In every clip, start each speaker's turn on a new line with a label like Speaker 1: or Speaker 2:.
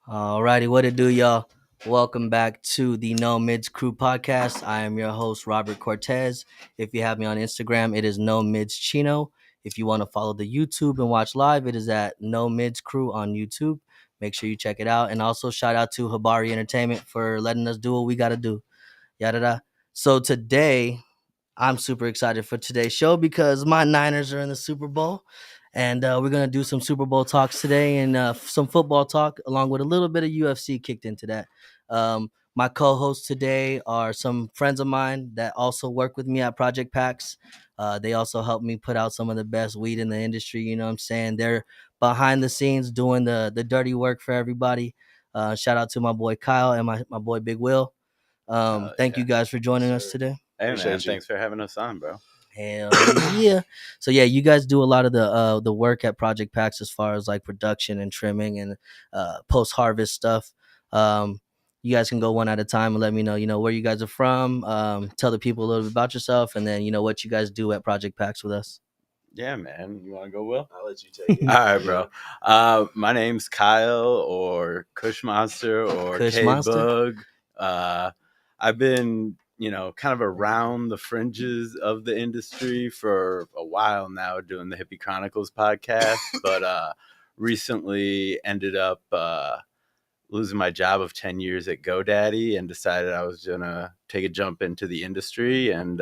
Speaker 1: Alrighty, what it do, y'all? Welcome back to the No Mids Crew podcast. I am your host, Robert Cortez. If you have me on Instagram, it is No Mids Chino. If you want to follow the YouTube and watch live, it is at No Mids Crew on YouTube. Make sure you check it out. And also shout out to Habari Entertainment for letting us do what we gotta do. Yada da. So today I'm super excited for today's show because my Niners are in the Super Bowl. And we're going to do some Super Bowl talks today and some football talk, along with a little bit of UFC kicked into that. My co hosts today are some friends of mine that also work with me at Project Packs. They also help me put out some of the best weed in the industry. You know what I'm saying? They're behind the scenes doing the dirty work for everybody. Shout out to my boy Kyle and my boy Big Will. Thank you
Speaker 2: Yeah.
Speaker 1: guys for joining us
Speaker 3: Sir.
Speaker 1: today.
Speaker 2: Hey man,
Speaker 3: Appreciate you.
Speaker 2: thanks for having us on, bro.
Speaker 1: Hell yeah. So yeah, you guys do a lot of the work at Project Packs as far as like production and trimming and post harvest stuff. You guys can go one at a time and let me know, where you guys are from. Tell the people a little bit about yourself and then what you guys do at Project Packs with us.
Speaker 2: Yeah, man. You want to go, Will?
Speaker 3: I'll let you take it.
Speaker 2: All right, bro. My name's Kyle or Kush Monster or
Speaker 1: Kush
Speaker 2: K
Speaker 1: Monster.
Speaker 2: Bug. I've been, kind of around the fringes of the industry for a while now doing the Hippie Chronicles podcast, but recently ended up losing my job of 10 years at GoDaddy and decided I was going to take a jump into the industry and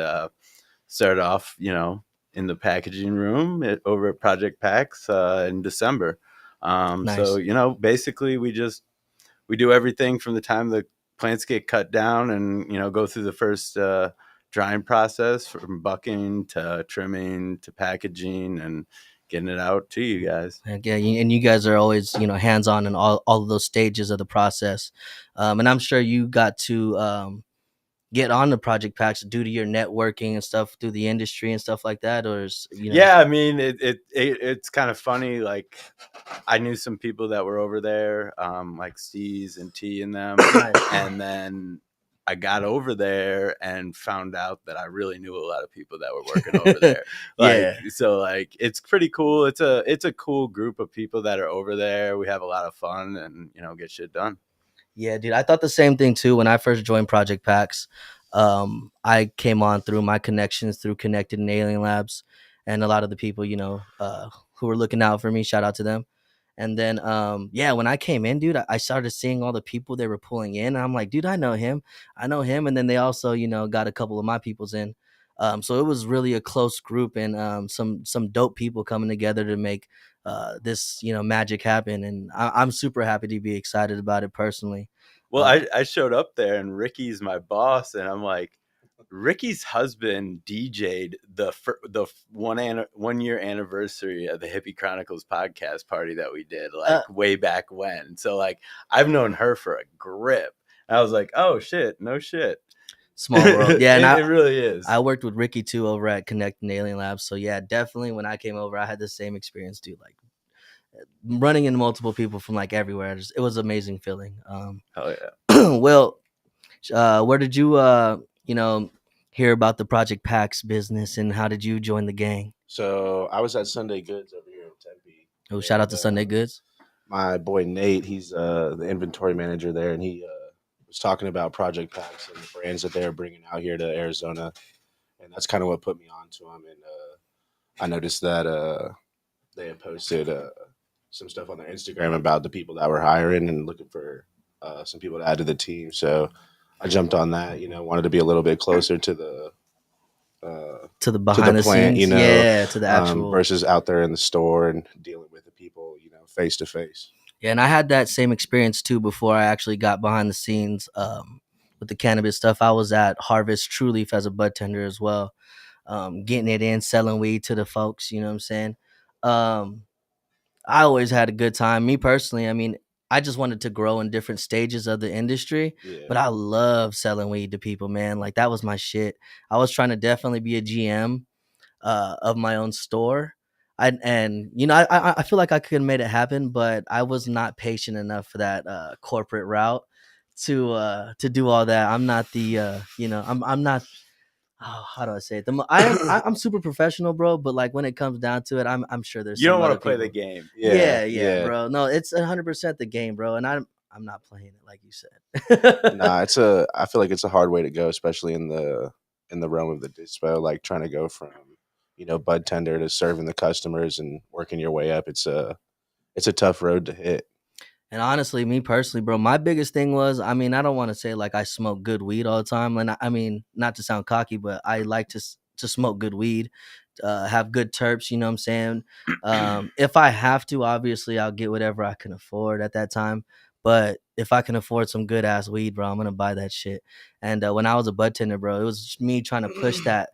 Speaker 2: started off, in the packaging room over at Project Packs in December.
Speaker 1: Nice.
Speaker 2: So, basically we do everything from the time the plants get cut down and, go through the first drying process from bucking to trimming to packaging and getting it out to you guys.
Speaker 1: Yeah, and you guys are always, hands on in all of those stages of the process. And I'm sure you got to get on the Project Packs due to your networking and stuff through the industry and stuff like that, or
Speaker 2: Yeah, I mean it's kind of funny. Like I knew some people that were over there, like C's and T and them, and then I got over there and found out that I really knew a lot of people that were working over there. So it's pretty cool. It's a cool group of people that are over there. We have a lot of fun and get shit done.
Speaker 1: Yeah, dude, I thought the same thing too when I first joined Project Packs. I came on through my connections through Connected and Alien Labs, and a lot of the people, who were looking out for me. Shout out to them. And then, yeah, when I came in, dude, I started seeing all the people they were pulling in. And I'm like, dude, I know him. And then they also, got a couple of my peoples in. So it was really a close group and some dope people coming together to make this magic happen. And I'm super happy to be excited about it personally.
Speaker 2: Well, I showed up there and Ricky's my boss, and I'm like, Ricky's husband DJ'd the 1 year anniversary of the Hippie Chronicles podcast party that we did way back when. So I've known her for a grip. And I was like, oh shit, no shit.
Speaker 1: Small world. Yeah, and
Speaker 2: it really is.
Speaker 1: I worked with Ricky too over at Connect and Alien Labs. So yeah, definitely when I came over, I had the same experience too. Like running into multiple people from like everywhere. It was an amazing feeling.
Speaker 2: Oh yeah.
Speaker 1: Well, where did you hear about the Project Packs business and how did you join the gang?
Speaker 3: So I was at Sunday Goods over here in Tempe.
Speaker 1: Oh, shout out to Sunday Goods.
Speaker 3: My boy Nate, he's the inventory manager there, and he was talking about Project Packs and the brands that they're bringing out here to Arizona, and that's kind of what put me on to them. And I noticed that they had posted some stuff on their Instagram about the people that were hiring and looking for some people to add to the team. So I jumped on that. Wanted to be a little bit closer to the
Speaker 1: behind the
Speaker 3: plant,
Speaker 1: scenes, yeah, to the actual
Speaker 3: versus out there in the store and dealing with the people, face to face.
Speaker 1: Yeah, and I had that same experience too before I actually got behind the scenes with the cannabis stuff. I was at Harvest True Leaf as a bud tender as well, getting it in, selling weed to the folks. You know what I'm saying? I always had a good time. Me personally, I mean, I just wanted to grow in different stages of the industry, but I love selling weed to people, man. Like that was my shit. I was trying to definitely be a GM of my own store. I feel like I could have made it happen, but I was not patient enough for that corporate route to do all that. I'm not the I'm not. Oh, how do I say it? I'm super professional, bro. But like when it comes down to it, I'm sure there's
Speaker 2: You don't
Speaker 1: some
Speaker 2: want
Speaker 1: other
Speaker 2: to play
Speaker 1: people.
Speaker 2: the game.
Speaker 1: Yeah, bro. No, it's 100% the game, bro. And I'm not playing it like you said.
Speaker 3: Nah, I feel like it's a hard way to go, especially in the realm of the dispo. Like trying to go from bud tender to serving the customers and working your way up. It's a tough road to hit.
Speaker 1: And honestly, me personally, bro, my biggest thing was, I mean, I don't want to say like I smoke good weed all the time, and I mean, not to sound cocky, but I like to smoke good weed, have good terps. You know what I'm saying? If I have to, obviously, I'll get whatever I can afford at that time. But if I can afford some good ass weed, bro, I'm gonna buy that shit. And when I was a bud tender, bro, it was just me trying to push that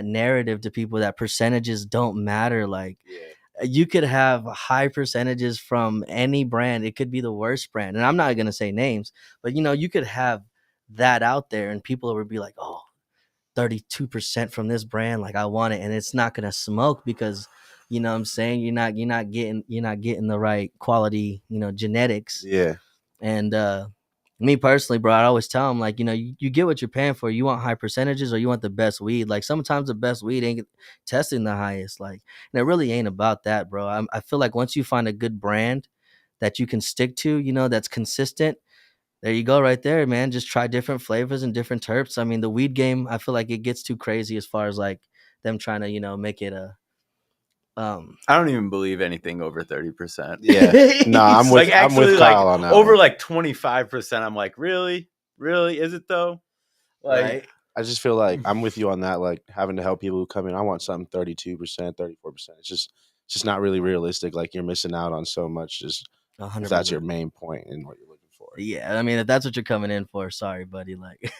Speaker 1: narrative to people that percentages don't matter. Like
Speaker 3: Yeah.
Speaker 1: you could have high percentages from any brand. It could be the worst brand. And I'm not going to say names, but you could have that out there and people would be like, "Oh, 32% from this brand, like I want it." And it's not going to smoke because you know what I'm saying, you're not getting the right quality, genetics.
Speaker 3: Yeah.
Speaker 1: And me personally, bro, I always tell them like, you get what you're paying for. You want high percentages or you want the best weed. Like sometimes the best weed ain't testing the highest. Like, and it really ain't about that, bro. I feel like once you find a good brand that you can stick to, that's consistent. There you go, right there, man. Just try different flavors and different terps. I mean, the weed game, I feel like it gets too crazy as far as like them trying to, make it a
Speaker 2: I don't even believe anything over 30%.
Speaker 3: Yeah. No,
Speaker 2: Like
Speaker 3: I'm
Speaker 2: actually,
Speaker 3: with
Speaker 2: like
Speaker 3: Kyle on that
Speaker 2: over
Speaker 3: one.
Speaker 2: like 25%. I'm like, really, really, is it though? Like,
Speaker 1: right.
Speaker 3: I just feel like I'm with you on that. Like having to help people who come in, I want something 32%, 34%. It's just not really realistic. Like you're missing out on so much. Just if that's your
Speaker 1: 100%.
Speaker 3: main point in what you're looking for.
Speaker 1: Yeah, I mean, if that's what you're coming in for, sorry, buddy. Like,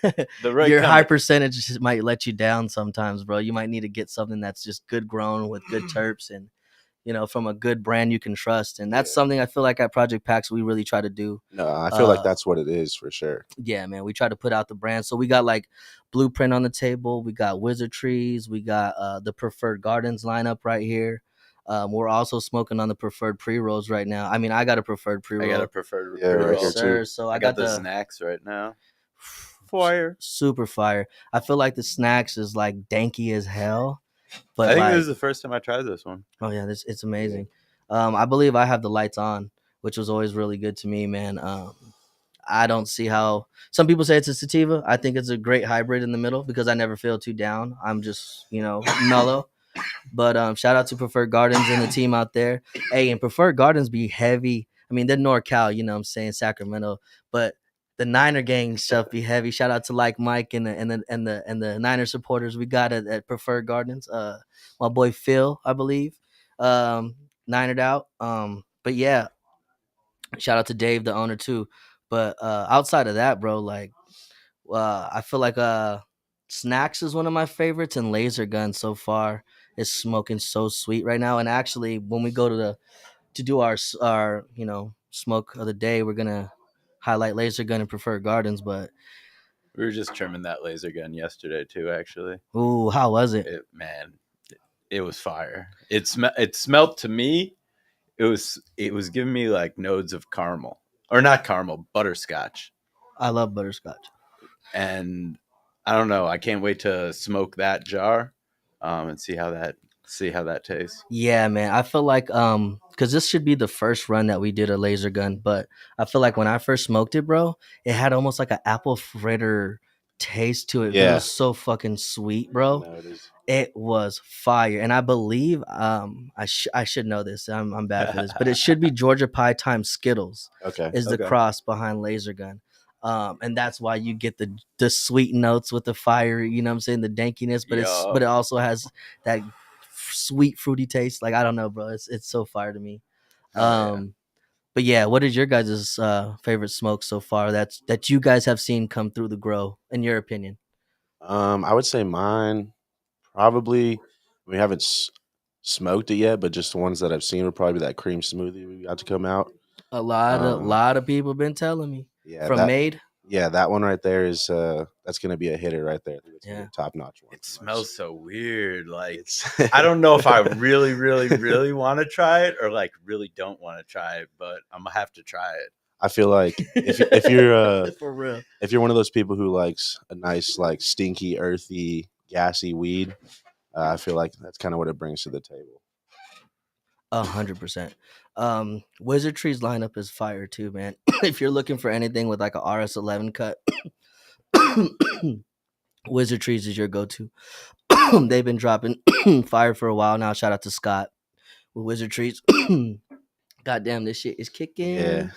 Speaker 2: the right
Speaker 1: your
Speaker 2: kind
Speaker 1: high
Speaker 2: of
Speaker 1: percentage might let you down sometimes, bro. You might need to get something that's just good grown with good terps and, from a good brand you can trust. And that's
Speaker 3: Yeah.
Speaker 1: something I feel like at Project Pax we really try to do.
Speaker 3: No, I feel like
Speaker 1: Uh,
Speaker 3: that's what it is for sure.
Speaker 1: yeah, man, we try to put out the brand. So we got like Blueprint on the table. We got Wizard Trees. We got the Preferred Gardens lineup right here. We're also smoking on the Preferred Pre Rolls right now. I mean, I got a Preferred Pre
Speaker 2: I got a
Speaker 1: Roll.
Speaker 2: preferred
Speaker 3: Yeah, right
Speaker 1: Yes,
Speaker 3: here
Speaker 2: pre-roll.
Speaker 3: too.
Speaker 1: sir. So
Speaker 2: I
Speaker 1: I
Speaker 2: got
Speaker 1: got
Speaker 2: the
Speaker 1: the
Speaker 2: snacks right now. Fire.
Speaker 1: super fire. I feel like the snacks is like danky as hell, but
Speaker 2: I think this is
Speaker 1: like,
Speaker 2: the first time I tried this one.
Speaker 1: oh yeah, it's amazing. I believe I have the lights on, which was always really good to me, man. I don't see how some people say it's a sativa. I think it's a great hybrid in the middle because I never feel too down. I'm just, mellow. But shout out to Preferred Gardens and the team out there. Hey, and Preferred Gardens be heavy. I mean, they're NorCal, you know what I'm saying, Sacramento, but the Niner gang stuff be heavy. Shout out to like Mike and the Niner supporters we got at Preferred Gardens. My boy Phil, I believe, Ninered out. But yeah, shout out to Dave, the owner too. But outside of that, bro, like I feel like Snacks is one of my favorites, and Laser Gun so far is smoking so sweet right now. And actually, when we go to do our smoke of the day, we're gonna highlight Laser Gun and Preferred Gardens. But
Speaker 2: We were just trimming that laser gun yesterday too. Actually,
Speaker 1: ooh, how was it?
Speaker 2: man, it was fire. It smelled to me. It was giving me like nodes of caramel, or not caramel, butterscotch.
Speaker 1: I love butterscotch.
Speaker 2: And I don't know. I can't wait to smoke that jar, and see how that tastes.
Speaker 1: Yeah, man. I feel like because this should be the first run that we did a laser gun, but I feel like when I first smoked it, bro, it had almost like an apple fritter taste to it, but it
Speaker 3: Yeah.
Speaker 1: was so fucking sweet,
Speaker 3: I
Speaker 1: bro.
Speaker 3: know it is.
Speaker 1: It was fire, and I believe I should know this. I'm bad for this, but it should be Georgia Pie times Skittles
Speaker 3: Okay.
Speaker 1: is the
Speaker 2: Okay.
Speaker 1: cross behind Laser Gun. And that's why you get the sweet notes with the fire, you know what I'm saying, the dankiness, but
Speaker 2: Yup.
Speaker 1: it also has that sweet fruity taste. Like I don't know, bro. It's so fire to me.
Speaker 2: Oh yeah.
Speaker 1: But yeah, what is your guys' favorite smoke so far that you guys have seen come through the grow, in your opinion?
Speaker 3: I would say mine probably. We haven't smoked it yet, but just the ones that I've seen would probably be that cream smoothie we got to come out.
Speaker 1: A lot of people been telling me
Speaker 3: Yeah,
Speaker 1: from Made.
Speaker 3: that one right there is that's gonna be a hitter right there. I think it's gonna be
Speaker 1: Yeah.
Speaker 3: a top notch one.
Speaker 2: It smells so weird. Like
Speaker 3: It's
Speaker 2: I don't know if I really, really, really want to try it or like really don't want to try it, but I'm gonna have to try it.
Speaker 3: I feel like if you're
Speaker 1: For real.
Speaker 3: if you're one of those people who likes a nice like stinky, earthy, gassy weed, I feel like that's kind of what it brings to the table.
Speaker 1: 100%. Wizardry's lineup is fire too, man. If you're looking for anything with like a RS11 cut, Wizardry's is your go-to. They've been dropping fire for a while now. Shout out to Scott with Wizardry's. Goddamn, this shit is
Speaker 3: Yeah.
Speaker 1: kicking.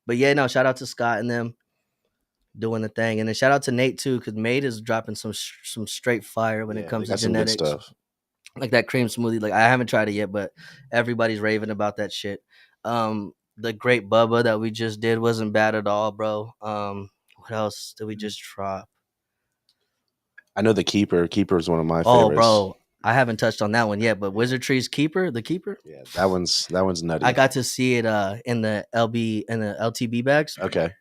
Speaker 1: But yeah, no, shout out to Scott and them doing the thing, and then shout out to Nate too, because Nate is dropping some straight fire when it
Speaker 3: Yeah, they
Speaker 1: comes to
Speaker 3: got some good
Speaker 1: genetics.
Speaker 3: stuff.
Speaker 1: Like that cream smoothie. Like I haven't tried it yet, but everybody's raving about that shit. The Great Bubba that we just did wasn't bad at all, bro. What else did we just drop?
Speaker 3: I know the Keeper. Keeper is one of my
Speaker 1: Oh,
Speaker 3: favorites.
Speaker 1: bro, I haven't touched on that one yet. But Wizardry's Keeper, the Keeper,
Speaker 3: Yeah, that one's nutty.
Speaker 1: I got to see it in the LTB bags.
Speaker 3: Okay.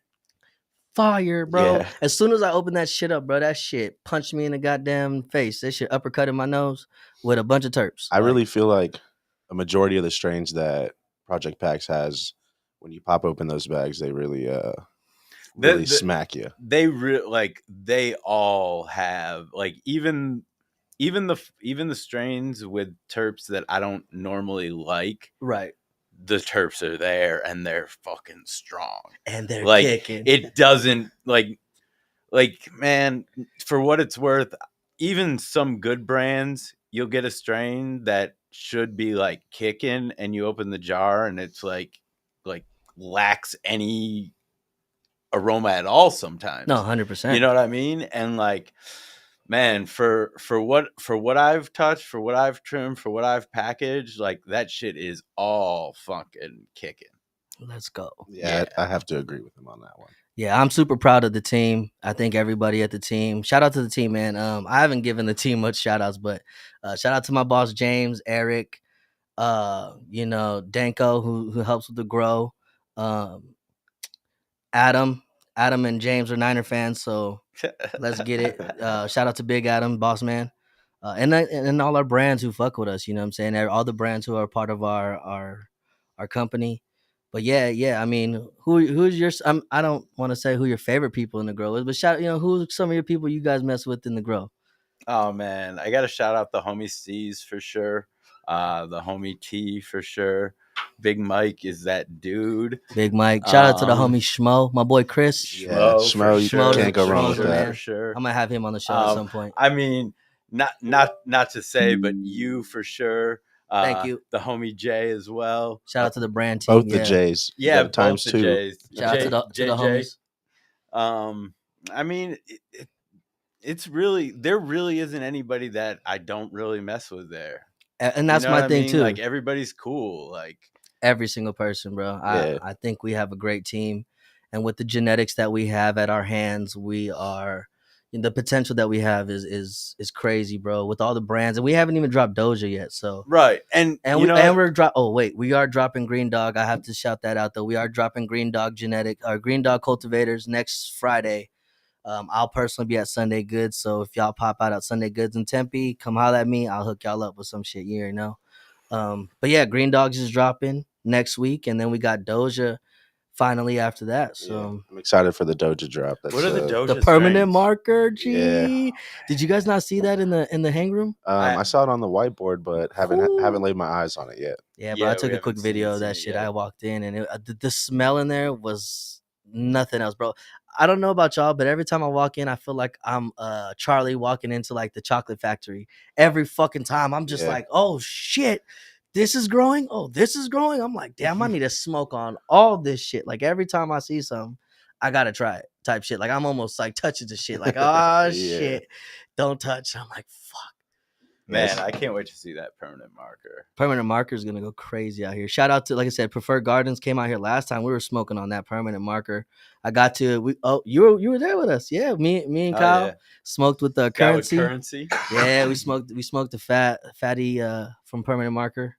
Speaker 1: Fire, bro.
Speaker 3: Yeah.
Speaker 1: As soon as I opened that shit up, bro, that shit punched me in the goddamn face. That shit uppercut in my nose with a bunch of terps.
Speaker 3: I really feel like a majority of the strains that Project Pax has, when you pop open those bags, they really smack you.
Speaker 2: They all have like even the strains with terps that I don't normally like.
Speaker 1: Right.
Speaker 2: The terps are there and they're fucking strong.
Speaker 1: And they're
Speaker 2: like
Speaker 1: kicking.
Speaker 2: It doesn't like man, for what it's worth, even some good brands, you'll get a strain that should be like kicking and you open the jar and it's like lacks any aroma at all sometimes.
Speaker 1: No, 100%.
Speaker 2: You know what I mean? And like, man, for what I've touched, for what I've trimmed, for what I've packaged, like that shit is all fucking kicking.
Speaker 1: Let's go.
Speaker 3: Yeah, I have to agree with him on that one.
Speaker 1: Yeah, I'm super proud of the team. I think everybody at the team. Shout out to the team, man. I haven't given the team much shout outs, but shout out to my boss James, Eric, Danko who helps with the grow. Adam and James are Niner fans, so let's get it. Shout out to Big Adam, boss man. And all our brands who fuck with us, you know what I'm saying? All the brands who are part of our company. But yeah. I mean, who's your? I don't want to say who your favorite people in the grow is, but who's some of your people you guys mess with in the grow?
Speaker 2: Oh man, I got to shout out the homie C's for sure. The homie T for sure. Big Mike is that dude.
Speaker 1: Big Mike. Shout out to the homie Schmo, my boy Chris.
Speaker 3: Schmo, you can't go wrong with that.
Speaker 2: For sure.
Speaker 1: I'm gonna have him on the show at some point.
Speaker 2: I mean, not to say, but you for sure.
Speaker 1: Thank you.
Speaker 2: The homie Jay as well.
Speaker 1: Shout out to the brand team.
Speaker 3: Both the J's.
Speaker 2: Yeah,
Speaker 3: times
Speaker 2: both
Speaker 3: two.
Speaker 2: The J's.
Speaker 1: Shout out to the homies.
Speaker 2: I mean, it's really, there really isn't anybody that I don't really mess with there.
Speaker 1: And that's my thing too.
Speaker 2: Like everybody's cool. Like
Speaker 1: every single person, bro. I think we have a great team, and with the genetics that we have at our hands, we are the potential that we have is crazy, bro. With all the brands, and we haven't even dropped Doja yet. So
Speaker 2: right, and
Speaker 1: we're we are dropping Green Dog. I have to shout that out though. We are dropping Green Dog Green Dog cultivators next Friday. I'll personally be at Sunday Goods, so if y'all pop out at Sunday Goods in Tempe, come holler at me. I'll hook y'all up with some shit, you already know. But yeah, Green Dogs is dropping next week, and then we got Doja finally after that. So
Speaker 3: I'm excited for the Doja drop.
Speaker 2: What are the Doja?
Speaker 1: The permanent
Speaker 2: strains?
Speaker 1: marker, G.
Speaker 3: Yeah.
Speaker 1: Did you guys not see that in the hang room?
Speaker 3: I saw it on the whiteboard, but haven't laid my eyes on it yet.
Speaker 1: Yeah, but I took a quick video of that shit. I walked in, and the smell in there was nothing else, bro. I don't know about y'all, but every time I walk in, I feel like I'm Charlie walking into like the chocolate factory. Every fucking time, I'm just like, oh shit, this is growing. Oh, this is growing. I'm like, damn, I need to smoke on all this shit. Like every time I see something, I gotta try it. Type shit. Like I'm almost like touching the shit. Like, oh shit, don't touch. I'm like, fuck.
Speaker 2: Man, I can't wait to see that permanent marker.
Speaker 1: Permanent marker is gonna go crazy out here. Shout out to, like I said, Preferred Gardens came out here last time. We were smoking on that permanent marker. I got to you were there with us. Yeah, me and Kyle smoked with the currency. Yeah, we smoked the fatty from Permanent Marker,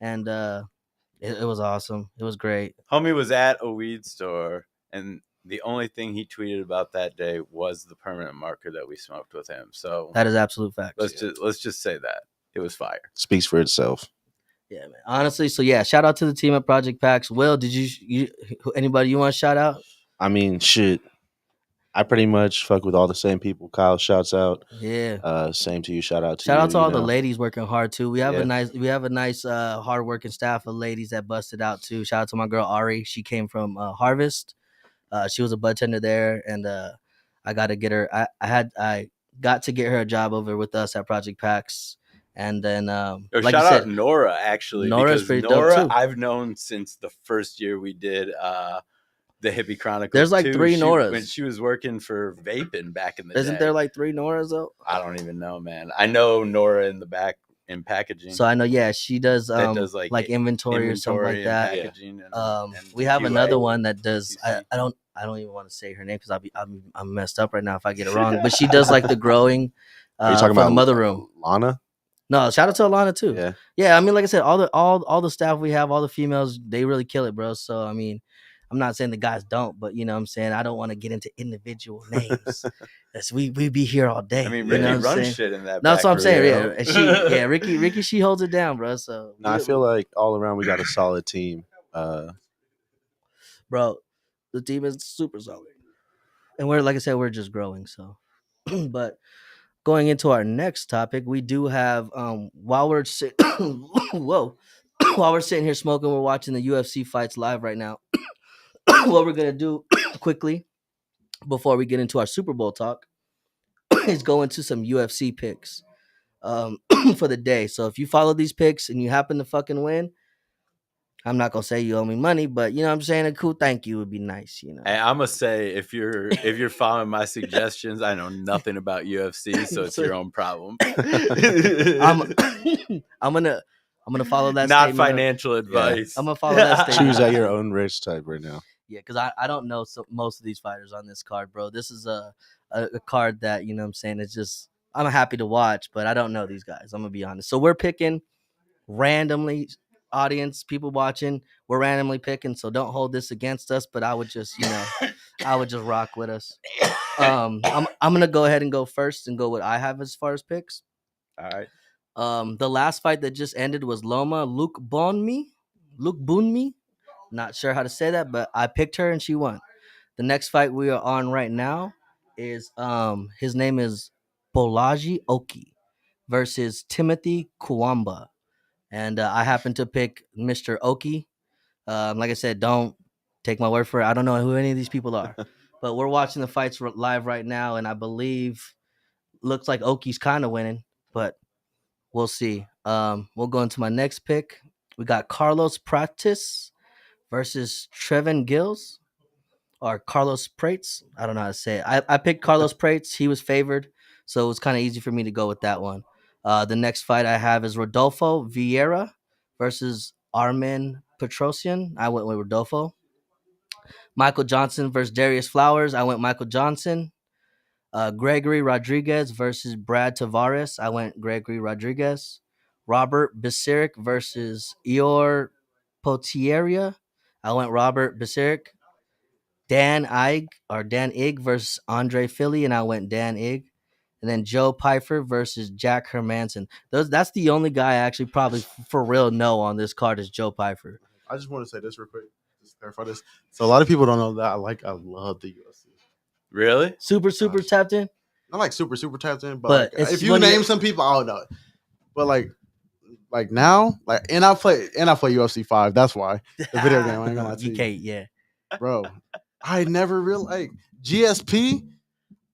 Speaker 1: and it was awesome. It was great.
Speaker 2: Homie was at a weed store, and the only thing he tweeted about that day was the permanent marker that we smoked with him. So
Speaker 1: that is absolute fact.
Speaker 2: Let's just say that it was fire.
Speaker 3: Speaks for itself.
Speaker 1: Yeah, man. Honestly, so yeah, shout out to the team at Project Pax. Will, did you anybody you want to shout out?
Speaker 3: I mean, shit. I pretty much fuck with all the same people. Kyle, shouts out.
Speaker 1: Yeah.
Speaker 3: Same to you. Shout out to
Speaker 1: Shout
Speaker 3: you.
Speaker 1: out to
Speaker 3: You
Speaker 1: all the
Speaker 3: know,
Speaker 1: ladies working hard too. We have
Speaker 3: Yeah.
Speaker 1: a nice hard-working staff of ladies that busted out too. Shout out to my girl Ari. She came from Harvest. She was a bartender there, and I got to get her. I got to get her a job over with us at Project Pax, and then
Speaker 2: Or
Speaker 1: like you
Speaker 2: shout out
Speaker 1: said,
Speaker 2: Nora, actually,
Speaker 1: Nora's
Speaker 2: because
Speaker 1: pretty dope
Speaker 2: Nora
Speaker 1: too.
Speaker 2: I've known since the first year we did the Hippie
Speaker 1: There's
Speaker 2: Chronicles
Speaker 1: like
Speaker 2: 2.
Speaker 1: three
Speaker 2: When
Speaker 1: Noras.
Speaker 2: she was working for Vaping back in the
Speaker 1: Isn't
Speaker 2: day.
Speaker 1: there like 3 Noras though?
Speaker 2: I don't even know, man. I know Nora in the back in packaging.
Speaker 1: So I know, yeah, she does
Speaker 2: that does like
Speaker 1: inventory or something like
Speaker 2: and
Speaker 1: that.
Speaker 2: packaging. And
Speaker 1: We have
Speaker 2: QA.
Speaker 1: another one that does.
Speaker 2: QC.
Speaker 1: I don't even want to say her name because I'm messed up right now if I get it wrong. But she does like the growing.
Speaker 3: Are you talking
Speaker 1: for
Speaker 3: about
Speaker 1: the mother room?
Speaker 3: Lana?
Speaker 1: No, shout out to Alana too.
Speaker 3: Yeah.
Speaker 1: Yeah, I mean, like I said, all the staff we have, all the females, they really kill it, bro. So I mean, I'm not saying the guys don't, but you know what I'm saying, I don't want to get into individual names. We be here all day.
Speaker 2: I mean,
Speaker 1: you
Speaker 2: Ricky
Speaker 1: know what I'm
Speaker 2: runs
Speaker 1: saying?
Speaker 2: shit in that.
Speaker 1: No, that's what I'm saying.
Speaker 2: room.
Speaker 1: Yeah, and Ricky, she holds it down, bro. So
Speaker 3: No, I feel like all around we got a solid team.
Speaker 1: Bro, the team is super solid, and we're, like I said, we're just growing. So, but going into our next topic, we do have while we're whoa, while we're sitting here smoking, we're watching the UFC fights live right now. What we're gonna do quickly before we get into our Super Bowl talk is go into some UFC picks for the day. So if you follow these picks and you happen to fucking win, I'm not gonna say you owe me money, but you know what I'm saying, a cool thank you would be nice, you know.
Speaker 2: And I'm gonna say if you're following my suggestions, I know nothing about UFC, so it's your own problem.
Speaker 1: I'm gonna follow that.
Speaker 2: Not
Speaker 1: statement.
Speaker 2: Financial advice.
Speaker 1: I'm gonna follow that statement.
Speaker 3: Choose at your own risk type right now.
Speaker 1: Yeah, because I don't know most of these fighters on this card, bro. This is a card that, you know what I'm saying, it's just, I'm happy to watch, but I don't know these guys. I'm gonna be honest. So we're picking randomly, audience, people watching, we're randomly picking. So don't hold this against us, but I would just, you know, I would just rock with us. I'm gonna go ahead and go first and go what I have as far as picks.
Speaker 2: All right.
Speaker 1: The last fight that just ended was Loma Luke Bunmi. Not sure how to say that, but I picked her and she won. The next fight we are on right now is his name is Bolaji Oki versus Timothy Kuwamba. And I happen to pick Mr. Oki. Like I said, don't take my word for it. I don't know who any of these people are. But we're watching the fights live right now, and I believe looks like Oki's kind of winning, but we'll see. We'll go into my next pick. We got Carlos Pratis versus Trevin Gills or Carlos Prates. I don't know how to say it. I picked Carlos Prates. He was favored, so it was kind of easy for me to go with that one. The next fight I have is Rodolfo Vieira versus Armin Petrosian. I went with Rodolfo. Michael Johnson versus Darius Flowers. I went Michael Johnson. Gregory Rodriguez versus Brad Tavares. I went Gregory Rodriguez. Robert Bisirik versus Eor Potieria. I went Robert Bisirik. Dan Ig versus Andre Philly, and I went Dan Ig. And then Joe Pfeiffer versus Jack Hermanson. That's the only guy I actually probably for real know on this card is Joe Pfeiffer.
Speaker 4: I just want to say this real quick, just clarify this. So a lot of people don't know that I love the UFC.
Speaker 2: Really?
Speaker 1: Super
Speaker 4: Gosh.
Speaker 1: tapped in.
Speaker 4: Not like super tapped in,
Speaker 1: But
Speaker 4: but
Speaker 1: it's
Speaker 4: like, if you
Speaker 1: when
Speaker 4: name
Speaker 1: you-
Speaker 4: some people, I don't know. But like now, like and I play UFC 5. That's why the video game. I ain't gonna lie to
Speaker 1: you
Speaker 4: you,
Speaker 1: can't, yeah.
Speaker 4: bro. I never realized like GSP.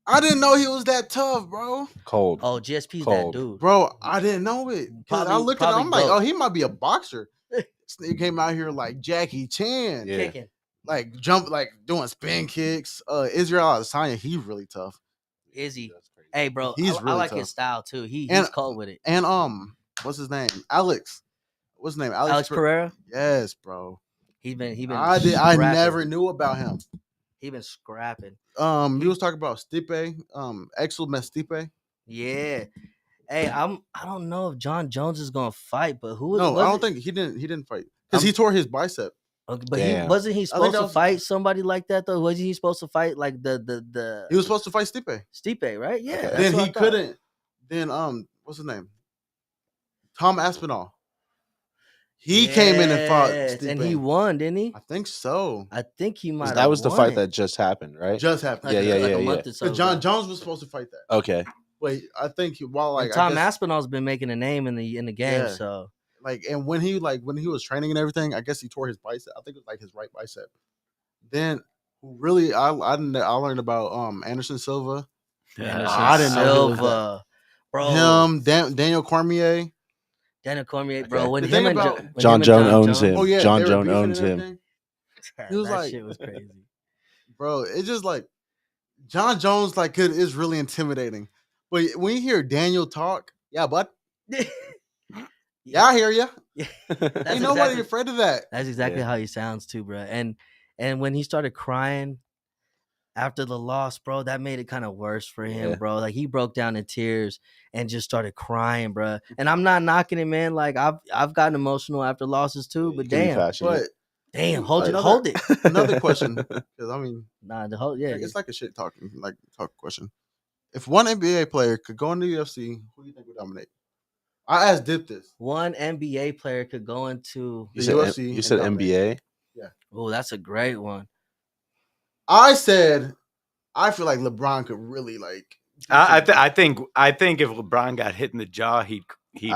Speaker 4: I didn't know he was that tough, bro.
Speaker 3: Cold.
Speaker 1: Oh, GSP's
Speaker 3: Cold.
Speaker 1: that dude.
Speaker 4: Bro, I didn't know it. 'Cause I
Speaker 1: Probably-
Speaker 4: looked at him, I'm
Speaker 1: probably
Speaker 4: like,
Speaker 1: dope.
Speaker 4: oh, he might be a boxer. This nigga came out here like Jackie Chan.
Speaker 3: Yeah.
Speaker 1: Kicking.
Speaker 4: Like jump, like doing spin kicks. Israel Adesanya, he's really tough.
Speaker 1: Is he?
Speaker 3: That's crazy.
Speaker 1: Hey, bro,
Speaker 4: He's
Speaker 1: I
Speaker 4: really
Speaker 1: like
Speaker 4: tough.
Speaker 1: his style too. He's
Speaker 4: And-
Speaker 1: cold with it.
Speaker 4: And what's his name? Alex. What's his name?
Speaker 1: Alex Pereira.
Speaker 4: Yes, bro.
Speaker 1: He been.
Speaker 4: I
Speaker 1: scrapping.
Speaker 4: never knew about him.
Speaker 1: He been scrapping.
Speaker 4: You was talking about Stipe, Exel Stipe.
Speaker 1: Yeah. Hey, I don't know if John Jones is gonna fight, but who?
Speaker 4: No,
Speaker 1: was
Speaker 4: I don't
Speaker 1: it?
Speaker 4: think he didn't fight because he tore his bicep.
Speaker 1: Okay, but
Speaker 3: Damn.
Speaker 1: wasn't he supposed
Speaker 4: that
Speaker 1: to
Speaker 4: was-
Speaker 1: fight somebody like that though? Wasn't he supposed to fight like the
Speaker 4: He was supposed to fight Stipe.
Speaker 1: Stipe, right? Yeah.
Speaker 3: Okay.
Speaker 1: that's
Speaker 4: Then
Speaker 1: what I
Speaker 4: he
Speaker 1: thought.
Speaker 4: couldn't. Then what's his name? Tom Aspinall. He came in and fought
Speaker 1: Yes,
Speaker 4: Stipe.
Speaker 1: and he won, didn't he?
Speaker 4: I think so.
Speaker 1: I think he might have
Speaker 3: That was the fight
Speaker 1: won.
Speaker 3: that just happened, right?
Speaker 4: Just happened.
Speaker 1: like,
Speaker 3: Yeah,
Speaker 1: like
Speaker 3: yeah,
Speaker 1: a
Speaker 3: yeah.
Speaker 1: month or so
Speaker 4: Because John
Speaker 1: ago.
Speaker 4: Jones was supposed to fight that.
Speaker 3: Okay.
Speaker 4: But I think while like
Speaker 1: And Tom
Speaker 4: I guess,
Speaker 1: Aspinall's been making a name in the game,
Speaker 4: Yeah.
Speaker 1: so
Speaker 4: like, and when he was training and everything, I guess he tore his bicep. I think it was like his right bicep. Then really I learned about Anderson Silva.
Speaker 1: Anderson
Speaker 4: I didn't know he was
Speaker 1: Silva, bro.
Speaker 4: Him, Daniel Cormier.
Speaker 1: Daniel Cormier, bro.
Speaker 3: Okay.
Speaker 1: When
Speaker 4: The
Speaker 1: him
Speaker 4: thing
Speaker 1: and
Speaker 4: about-
Speaker 1: when
Speaker 3: John
Speaker 1: him and
Speaker 3: Jones owns him.
Speaker 4: Oh yeah,
Speaker 3: John
Speaker 4: they were
Speaker 3: Jones
Speaker 4: beefing
Speaker 3: owns
Speaker 4: and
Speaker 3: him.
Speaker 4: everything. He was
Speaker 1: that
Speaker 4: like-
Speaker 1: shit was crazy.
Speaker 4: Bro, it's just like John Jones is really intimidating. But when you hear Daniel talk, yeah, bud. Yeah, I hear you.
Speaker 1: That's
Speaker 4: Ain't nobody
Speaker 1: exactly-
Speaker 4: afraid of that.
Speaker 1: That's exactly
Speaker 3: Yeah.
Speaker 1: how he sounds too, bro. And when he started crying after the loss, bro, that made it kind of worse for him,
Speaker 3: Yeah.
Speaker 1: bro. Like he broke down in tears and just started crying, bro. And I'm not knocking it, man. Like I've gotten emotional after losses too, but
Speaker 3: You can be
Speaker 1: damn,
Speaker 3: passionate.
Speaker 1: damn, hold it,
Speaker 4: Another-
Speaker 1: hold it.
Speaker 4: Another question, because I mean,
Speaker 1: Nah, the whole yeah.
Speaker 4: it's like a shit talk question. If one NBA player could go into the UFC, who do you think would dominate? I asked Dip this.
Speaker 1: One NBA player could go into.
Speaker 3: You
Speaker 4: The
Speaker 3: said,
Speaker 4: UFC
Speaker 3: you
Speaker 4: and
Speaker 3: said
Speaker 4: dominate.
Speaker 3: NBA?
Speaker 1: Oh, that's a great one.
Speaker 4: I said I feel like LeBron could really like.
Speaker 2: I think if LeBron got hit in the jaw, he'd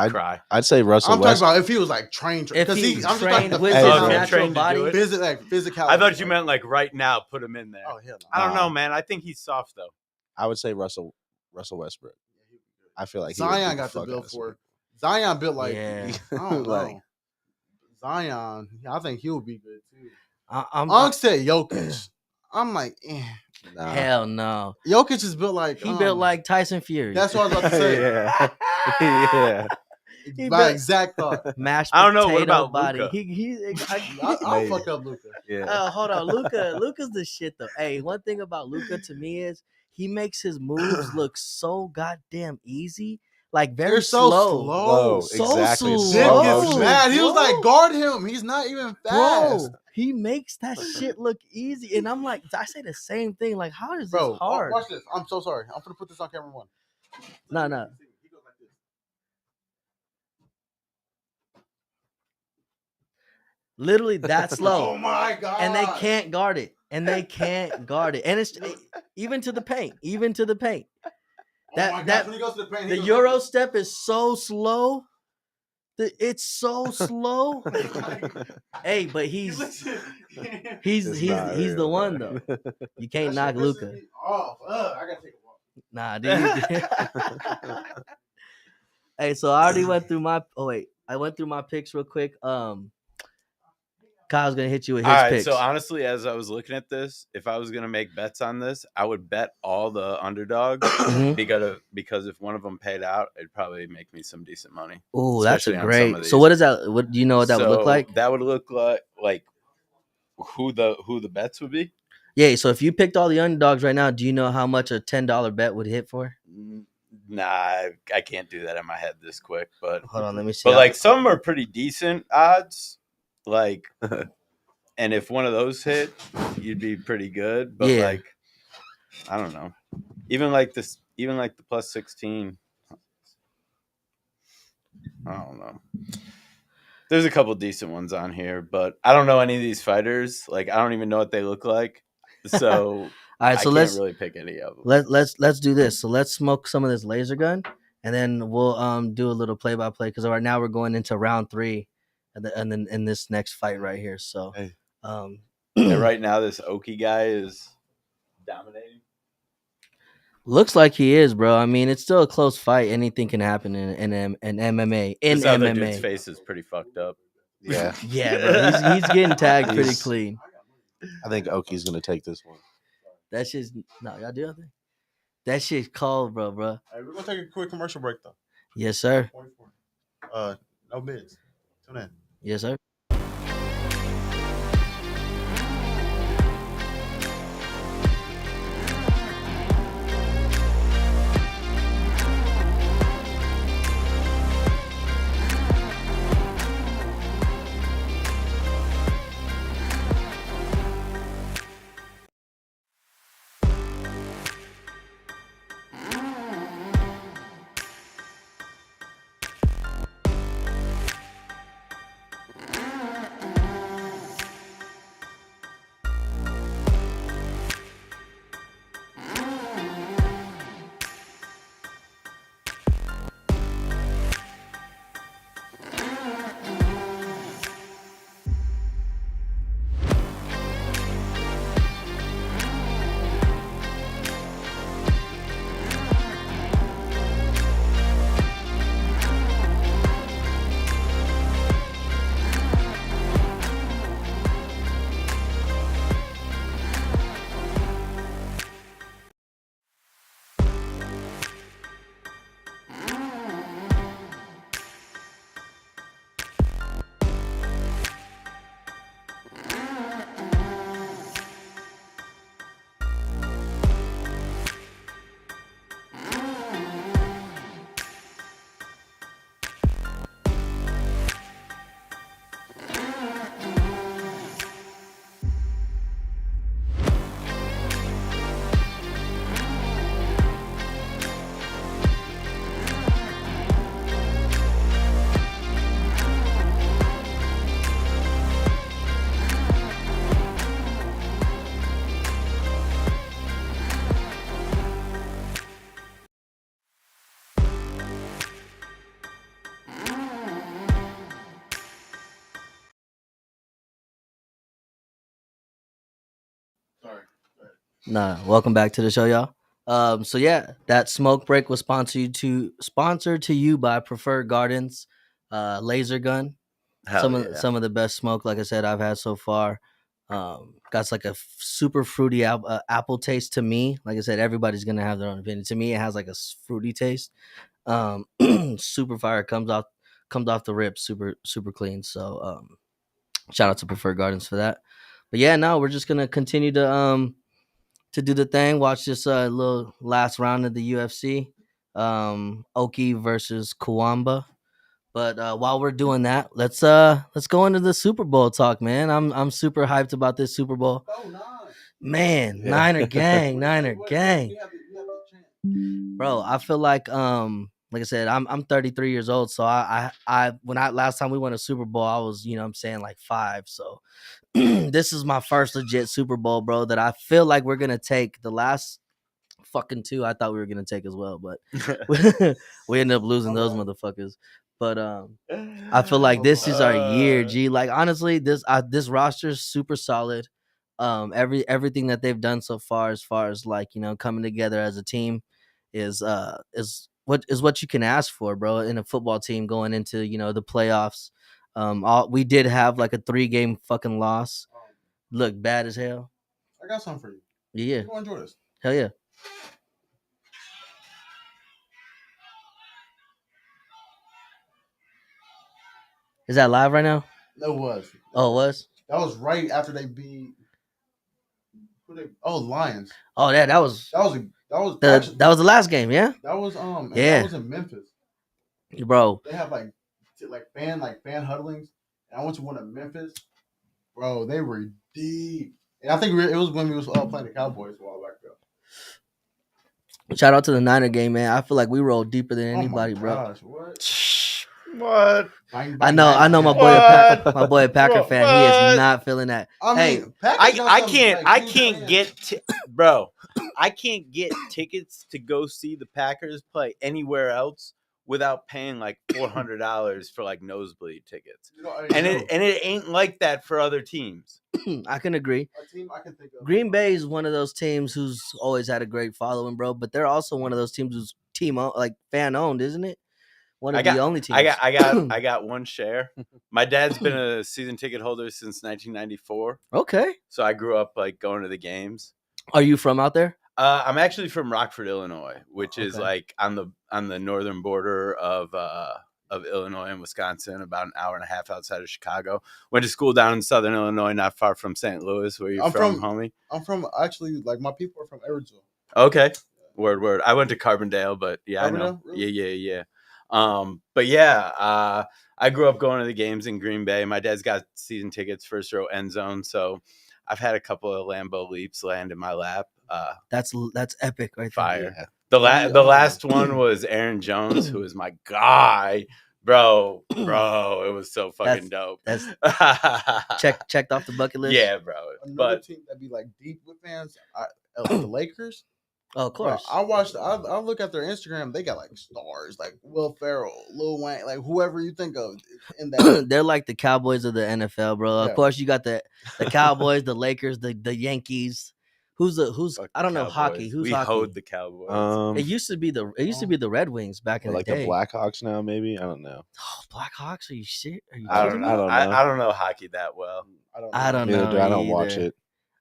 Speaker 2: cry.
Speaker 3: I'd say Russell
Speaker 4: I'm talking
Speaker 3: Westbrook.
Speaker 4: about if he was like trained,
Speaker 1: If
Speaker 4: because
Speaker 1: he
Speaker 4: I'm just
Speaker 1: trained
Speaker 4: talking
Speaker 1: with
Speaker 3: his
Speaker 4: physical-
Speaker 3: natural
Speaker 2: trained to do it?
Speaker 4: physicality.
Speaker 2: I thought you
Speaker 4: right?
Speaker 2: meant like right now, put him in there.
Speaker 4: Oh hell no.
Speaker 2: I don't
Speaker 3: Nah.
Speaker 2: know, man. I think he's soft though.
Speaker 3: I would say Russell Westbrook. I feel like he would
Speaker 4: Zion
Speaker 3: beat
Speaker 4: got the
Speaker 3: fuck
Speaker 4: bill
Speaker 3: out of
Speaker 4: for
Speaker 3: some
Speaker 4: it. Zion built like
Speaker 1: Yeah.
Speaker 4: I don't
Speaker 3: Like-
Speaker 4: know. Zion, I think he'll be good too.
Speaker 1: I'm
Speaker 4: Unk said Jokic. I'm like,
Speaker 3: people. Nah.
Speaker 1: hell no.
Speaker 4: Jokic is built like
Speaker 1: He built like Tyson Fury.
Speaker 4: That's what I was about to say.
Speaker 3: yeah. yeah.
Speaker 1: he
Speaker 4: My
Speaker 1: built-
Speaker 4: exact thought.
Speaker 1: mashed
Speaker 2: I don't know, what
Speaker 1: potato
Speaker 2: about
Speaker 1: body.
Speaker 2: Luka?
Speaker 4: I'll
Speaker 3: Maybe.
Speaker 4: fuck up Luca.
Speaker 3: Yeah.
Speaker 1: Hold on, Luca's the shit though. Hey, one thing about Luca to me is he makes his moves look so goddamn easy, like very
Speaker 4: They're so
Speaker 1: slow.
Speaker 3: Low.
Speaker 1: So
Speaker 3: Exactly.
Speaker 1: slow.
Speaker 4: Dip
Speaker 3: Slow
Speaker 4: gets
Speaker 3: motion.
Speaker 4: mad. He was like,
Speaker 1: Bro.
Speaker 4: guard him. He's not even fast.
Speaker 1: Bro, he makes that shit look easy, and I'm like, I say the same thing. Like, how is
Speaker 4: Bro,
Speaker 1: this hard?
Speaker 4: watch this. I'm so sorry. I'm gonna put this on camera one.
Speaker 1: No.
Speaker 4: He goes like this.
Speaker 1: Literally that slow.
Speaker 4: Oh my god.
Speaker 1: And they can't guard it. And it's even to the paint.
Speaker 4: Oh my gosh, when he goes to the paint,
Speaker 1: The
Speaker 4: he goes
Speaker 1: Euro
Speaker 4: like
Speaker 1: step is so slow. It's so slow.
Speaker 4: this.
Speaker 1: Hey, but he's
Speaker 3: It's not
Speaker 1: the
Speaker 3: real,
Speaker 1: one
Speaker 3: bro.
Speaker 1: though. You can't knock Luca.
Speaker 4: Oh, I gotta take a walk.
Speaker 1: Nah, dude. Hey, so I already went through my. Oh wait, I went through my picks real quick. Kyle's gonna hit you with his
Speaker 2: All right.
Speaker 1: picks.
Speaker 2: So honestly, as I was looking at this, if I was gonna make bets on this, I would bet all the underdogs
Speaker 1: Mhm.
Speaker 2: because if one of them paid out, it'd probably make me some decent money.
Speaker 1: Oh, that's
Speaker 2: especially
Speaker 1: a
Speaker 2: on some
Speaker 1: great.
Speaker 2: of
Speaker 1: So
Speaker 2: these.
Speaker 1: what is that? What do you know what that would look
Speaker 2: So
Speaker 1: like?
Speaker 2: That would look like who the bets would be.
Speaker 1: Yeah. So if you picked all the underdogs right now, do you know how much a $10 bet would hit for?
Speaker 2: Nah, I can't do that in my head this quick. But
Speaker 1: Hold on, let me see.
Speaker 2: but like some are pretty decent odds. Like, and if one of those hit, you'd be pretty good. But
Speaker 1: Yeah.
Speaker 2: like, I don't know. Even like the plus 16. I don't know. There's a couple decent ones on here, but I don't know any of these fighters. Like, I don't even know what they look like. So
Speaker 1: all right, so
Speaker 2: I
Speaker 1: let's
Speaker 2: can't really pick any of them.
Speaker 1: let's do this. So let's smoke some of this laser gun, and then we'll do a little play by play because right now we're going into round 3, and then in this next fight right here. So
Speaker 3: Hey.
Speaker 2: And right now, this Oki guy is dominating.
Speaker 1: looks like he is, bro. I mean, it's still a close fight. Anything can happen in MMA. In
Speaker 2: This other dude's
Speaker 1: MMA,
Speaker 2: face is pretty fucked up.
Speaker 3: Yeah.
Speaker 1: yeah, bro. He's getting tagged pretty
Speaker 3: He's-
Speaker 1: clean.
Speaker 3: I think Oki's gonna take this one.
Speaker 1: That shit's no, y'all do nothing. That shit's cold, bro.
Speaker 4: All right, we're gonna take a quick commercial break though.
Speaker 1: Yes, sir.
Speaker 4: 24. No bids. Tune in.
Speaker 1: Yes, sir.
Speaker 4: Sorry.
Speaker 1: Nah, welcome back to the show, y'all. So yeah, that smoke break was sponsored to you by Preferred Gardens, Laser Gun.
Speaker 2: Hell yeah.
Speaker 1: Some of the best smoke, like I said, I've had so far. Got like a super fruity apple taste to me. Like I said, everybody's gonna have their own opinion. To me, it has like a fruity taste. Super fire comes off the rip, super clean. So shout out to Preferred Gardens for that. But yeah, no, we're just gonna continue to do the thing. Watch this little last round of the UFC. Oki versus Kuwamba. But while we're doing that, let's go into the Super Bowl talk, man. I'm super hyped about this Super Bowl.
Speaker 4: Oh, no.
Speaker 1: Man,
Speaker 3: Yeah.
Speaker 1: Niner gang, Niner
Speaker 4: Wait,
Speaker 1: gang.
Speaker 4: we have the chance.
Speaker 1: Bro, I feel like I said, I'm 33 years old. So I when I last time we won a Super Bowl, I was, you know what I'm saying, like 5. So this is my first legit Super Bowl, bro, that I feel like we're gonna take. The last fucking 2 I thought we were gonna take as well, but we ended up losing those motherfuckers. But I feel like this is our year, G. Like honestly, this roster is super solid. Everything that they've done so far as like, you know, coming together as a team is what you can ask for, bro, in a football team going into, you know, the playoffs. We did have like a 3-game fucking loss. Look bad as hell.
Speaker 4: I got something for you.
Speaker 1: Yeah,
Speaker 4: Go enjoy this.
Speaker 1: hell yeah. Is that live right now?
Speaker 4: No, it was.
Speaker 1: Oh, it was.
Speaker 4: That was right after they beat. Lions.
Speaker 1: Oh, yeah, that was
Speaker 4: Actually,
Speaker 1: that was the last game, yeah.
Speaker 4: that was and
Speaker 1: Yeah.
Speaker 4: that was in Memphis.
Speaker 1: Bro,
Speaker 4: They have like fan huddlings. And I went to one in Memphis. Bro, they were deep. And I think it was when we was playing the Cowboys a while back ago.
Speaker 1: shout out to the Niner game, man. I feel like we rolled deeper than
Speaker 4: Oh my
Speaker 1: anybody, bro.
Speaker 4: gosh, what?
Speaker 2: What?
Speaker 4: Bang,
Speaker 1: I
Speaker 4: bang,
Speaker 1: know
Speaker 4: bang,
Speaker 1: my
Speaker 4: bang.
Speaker 1: boy
Speaker 2: What?
Speaker 1: my boy a Packer
Speaker 2: Bro,
Speaker 1: fan. He
Speaker 2: what?
Speaker 1: is not feeling that.
Speaker 4: I
Speaker 1: Hey,
Speaker 4: mean, Packers got
Speaker 2: I
Speaker 4: some,
Speaker 2: can't
Speaker 4: like,
Speaker 2: I
Speaker 4: huge
Speaker 2: can't
Speaker 4: fans.
Speaker 2: get bro. I can't get tickets to go see the Packers play anywhere else without paying like $400 for like nosebleed tickets.
Speaker 4: You know,
Speaker 2: And it ain't like that for other teams.
Speaker 1: I can agree.
Speaker 4: a team I can think of.
Speaker 1: Green Bay is one of those teams who's always had a great following, bro. But they're also one of those teams who's fan owned, isn't it? One of the only teams.
Speaker 2: I got one share. My dad's been a season ticket holder since 1994.
Speaker 1: Okay.
Speaker 2: So I grew up like going to the games.
Speaker 1: Are you from out there?
Speaker 2: I'm actually from Rockford, Illinois, which is
Speaker 1: Okay.
Speaker 2: like on the northern border of Illinois and Wisconsin, about an hour and a half outside of Chicago. Went to school down in southern Illinois, not far from St. Louis, where you're from, homie.
Speaker 4: I'm from actually my people are from Edwardsville.
Speaker 2: Okay. Word. I went to Carbondale, but yeah, I know.
Speaker 4: Carbondale? Really?
Speaker 2: Yeah. But yeah, I grew up going to the games in Green Bay. My dad's got season tickets, first row end zone, so I've had a couple of Lambeau leaps land in my lap.
Speaker 1: That's epic, right there.
Speaker 2: Fire.
Speaker 3: Yeah.
Speaker 2: The last one was Aaron Jones, who is my guy, bro. It was so fucking dope.
Speaker 1: That's checked off the bucket list.
Speaker 2: Yeah, bro.
Speaker 4: Another
Speaker 2: But
Speaker 4: team that be like deep with fans, the Lakers.
Speaker 1: Oh, of
Speaker 4: Bro,
Speaker 1: course.
Speaker 4: I look at their Instagram. They got like stars, like Will Ferrell, Lil Wayne, like whoever you think of in that.
Speaker 1: They're like the Cowboys of the NFL, bro.
Speaker 4: Yeah.
Speaker 1: Of course, you got the Cowboys, the Lakers, the Yankees. Who's
Speaker 2: fuck
Speaker 1: I don't
Speaker 2: the
Speaker 1: know hockey.
Speaker 2: Cowboys.
Speaker 1: Who's
Speaker 2: we
Speaker 1: hockey?
Speaker 2: hoed the Cowboys.
Speaker 1: It used to be the Red Wings back in
Speaker 3: Like
Speaker 1: the day.
Speaker 3: the Blackhawks now, maybe. I don't know.
Speaker 1: Oh, Blackhawks? Are you shit? Are you
Speaker 2: I
Speaker 1: kidding
Speaker 2: don't
Speaker 1: me?
Speaker 2: know. I don't know hockey that well.
Speaker 1: I don't
Speaker 3: Neither
Speaker 1: know.
Speaker 3: do I. don't watch
Speaker 1: either.
Speaker 3: it.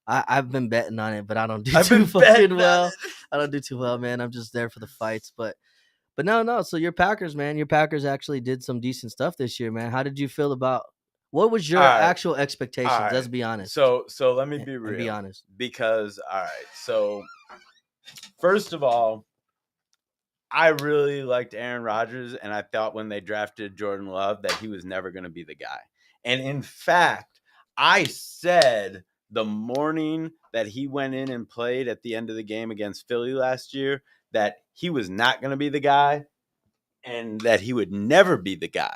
Speaker 1: I've been betting on it, but I don't do
Speaker 2: I've
Speaker 1: too
Speaker 2: been
Speaker 1: fucking
Speaker 2: betting on
Speaker 1: well.
Speaker 2: it.
Speaker 1: I don't do too well, man. I'm just there for the fights, but no. So your Packers, man, your Packers actually did some decent stuff this year, man. How did you feel about? What was your
Speaker 2: All right.
Speaker 1: actual expectations?
Speaker 2: All right.
Speaker 1: Let's be honest.
Speaker 2: So let me be
Speaker 1: And
Speaker 2: real.
Speaker 1: be honest.
Speaker 2: Because all right. So first of all, I really liked Aaron Rodgers, and I thought when they drafted Jordan Love that he was never going to be the guy. And in fact, I said the morning that he went in and played at the end of the game against Philly last year that he was not going to be the guy and that he would never be the guy.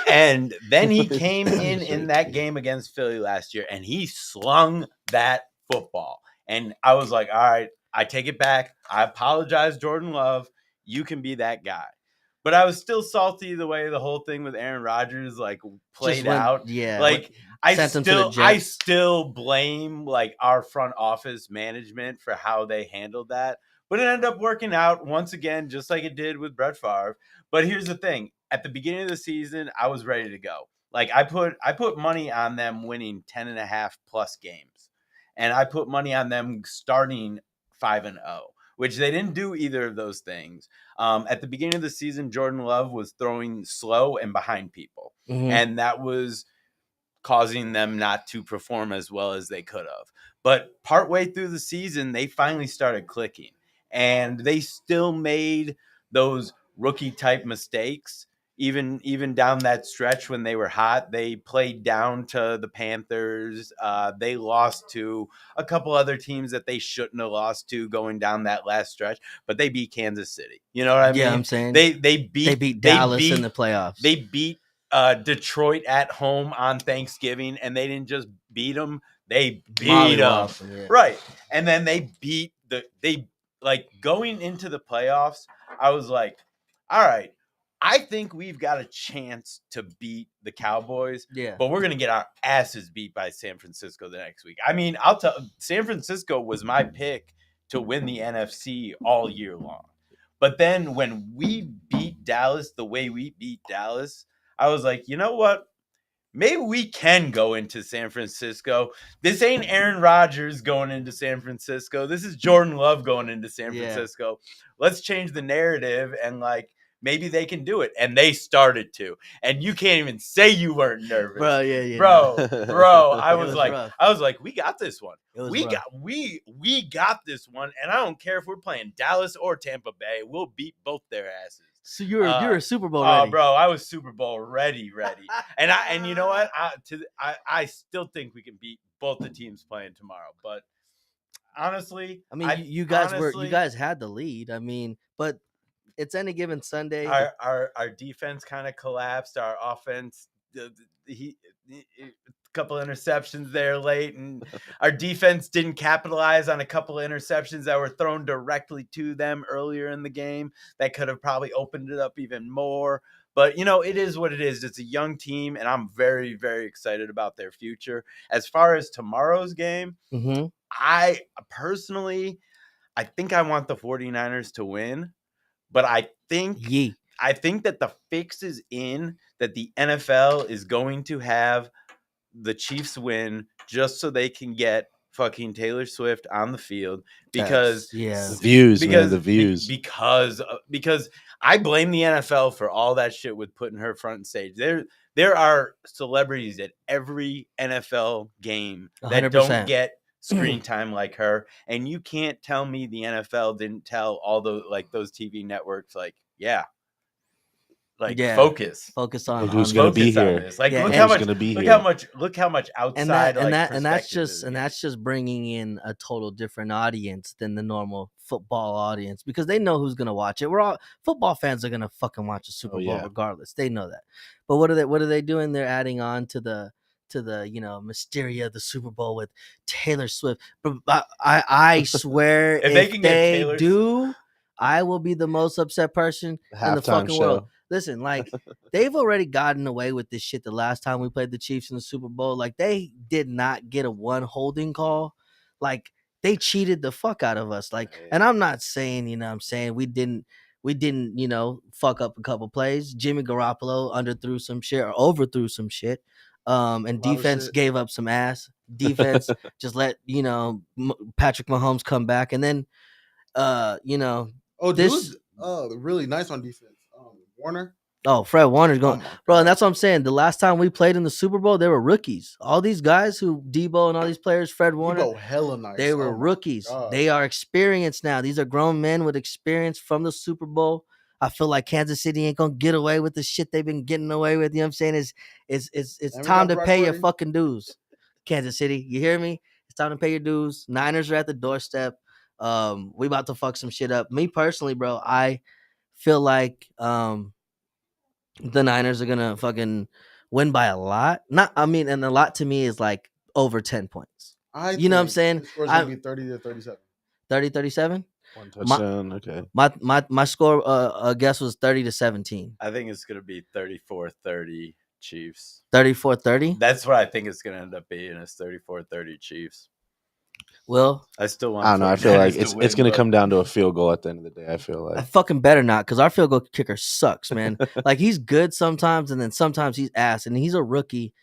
Speaker 2: And then he came in that game against Philly last year and he slung that football. And I was like, all right, I take it back. I apologize, Jordan Love. You can be that guy. But I was still salty the way the whole thing with Aaron Rodgers like played out.
Speaker 1: Yeah.
Speaker 2: Like
Speaker 1: Sent him to the
Speaker 2: I
Speaker 1: Jets.
Speaker 2: still blame like our front office management for how they handled that. But it ended up working out once again, just like it did with Brett Favre. But here's the thing: at the beginning of the season, I was ready to go. Like I put money on them winning 10.5+ games, and I put money on them starting 5-0, which they didn't do either of those things. At the beginning of the season, Jordan Love was throwing slow and behind people, and that was causing them not to perform as well as they could have. But partway through the season, they finally started clicking, and they still made those rookie type mistakes. Even down that stretch when they were hot, they played down to the Panthers. They lost to a couple other teams that they shouldn't have lost to going down that last stretch, but they beat Kansas City. You know what I mean?
Speaker 1: Yeah, I'm saying
Speaker 2: They
Speaker 1: beat Dallas in the playoffs.
Speaker 2: They beat Detroit at home on Thanksgiving, and they didn't just beat them; they beat them.
Speaker 1: Yeah.
Speaker 2: Right, and then they beat going into the playoffs. I was like, all right, I think we've got a chance to beat the Cowboys.
Speaker 1: Yeah.
Speaker 2: But we're gonna get our asses beat by San Francisco the next week. I mean, I'll tell San Francisco was my pick to win the NFC all year long. But then when we beat Dallas the way we beat Dallas, I was like, you know what? Maybe we can go into San Francisco. This ain't Aaron Rodgers going into San Francisco. This is Jordan Love going into San Francisco. Let's change the narrative and maybe they can do it. And they started to. And you can't even say you weren't nervous.
Speaker 1: Bro, yeah.
Speaker 2: Bro. I was like, we got this one. We got this one. And I don't care if we're playing Dallas or Tampa Bay. We'll beat both their asses.
Speaker 1: So you're a Super Bowl ready.
Speaker 2: Oh, bro, I was Super Bowl ready. And you know what? I still think we can beat both the teams playing tomorrow. But honestly,
Speaker 1: I mean, you guys had the lead. I mean, but it's any given Sunday.
Speaker 2: Our defense kind of collapsed. Our offense, a couple interceptions there late, and our defense didn't capitalize on a couple of interceptions that were thrown directly to them earlier in the game. That could have probably opened it up even more. But, it is what it is. It's a young team, and I'm very, very excited about their future. As far as tomorrow's game, I personally, I think I want the 49ers to win. But I think that the fix is in that the NFL is going to have the Chiefs win just so they can get fucking Taylor Swift on the field because
Speaker 3: the views,
Speaker 2: because I blame the NFL for all that shit with putting her front and stage. There are celebrities at every NFL game that
Speaker 1: 100%.
Speaker 2: don't get screen time like her, and you can't tell me the NFL didn't tell all those TV networks focus on
Speaker 3: who's going to be here.
Speaker 2: Look how much outside
Speaker 1: and that's just bringing in a total different audience than the normal football audience because they know who's going to watch it. We're all football fans are going to fucking watch a Super Bowl regardless. They know that. But what are they doing? They're adding on to the mysteria of the Super Bowl with Taylor Swift. But I swear if they do, I will be the most upset person in the fucking world. Listen, they've already gotten away with this shit the last time we played the Chiefs in the Super Bowl. They did not get a one holding call. They cheated the fuck out of us. And I'm not saying, we didn't, fuck up a couple plays. Jimmy Garoppolo underthrew some shit or overthrew some shit. And defense gave up some ass. Defense just let Patrick Mahomes come back, and then
Speaker 4: dude's really nice on defense. Warner.
Speaker 1: Oh, Fred Warner's going, bro, and that's what I'm saying. The last time we played in the Super Bowl, they were rookies. All these guys Debo and all these players, Fred Warner,
Speaker 4: Debo hella nice.
Speaker 1: They were rookies. They are experienced now. These are grown men with experience from the Super Bowl. I feel like Kansas City ain't gonna get away with the shit they've been getting away with. You know what I'm saying? It's time to pay your fucking dues. Kansas City, you hear me? It's time to pay your dues. Niners are at the doorstep. We about to fuck some shit up. Me personally, bro, I feel like the Niners are gonna fucking win by a lot. And a lot to me is over 10 points. You know what I'm saying?
Speaker 4: The score's gonna be 30-37.
Speaker 1: 30-37?
Speaker 3: One touchdown. Okay.
Speaker 1: My score guess was 30-17.
Speaker 2: I think it's gonna be 34-30. Chiefs.
Speaker 1: 34-30?
Speaker 2: That's what I think it's going to end up being, is 34-30 Chiefs.
Speaker 1: Well,
Speaker 2: I still want
Speaker 3: I don't know. I feel like
Speaker 2: 49ers to
Speaker 3: it's
Speaker 2: win,
Speaker 3: going to
Speaker 2: but-
Speaker 3: come down to a field goal at the end of the day. I feel
Speaker 1: I
Speaker 3: like
Speaker 1: fucking better not, because our field goal kicker sucks, man. Like, he's good sometimes, and then sometimes he's ass, and he's a rookie.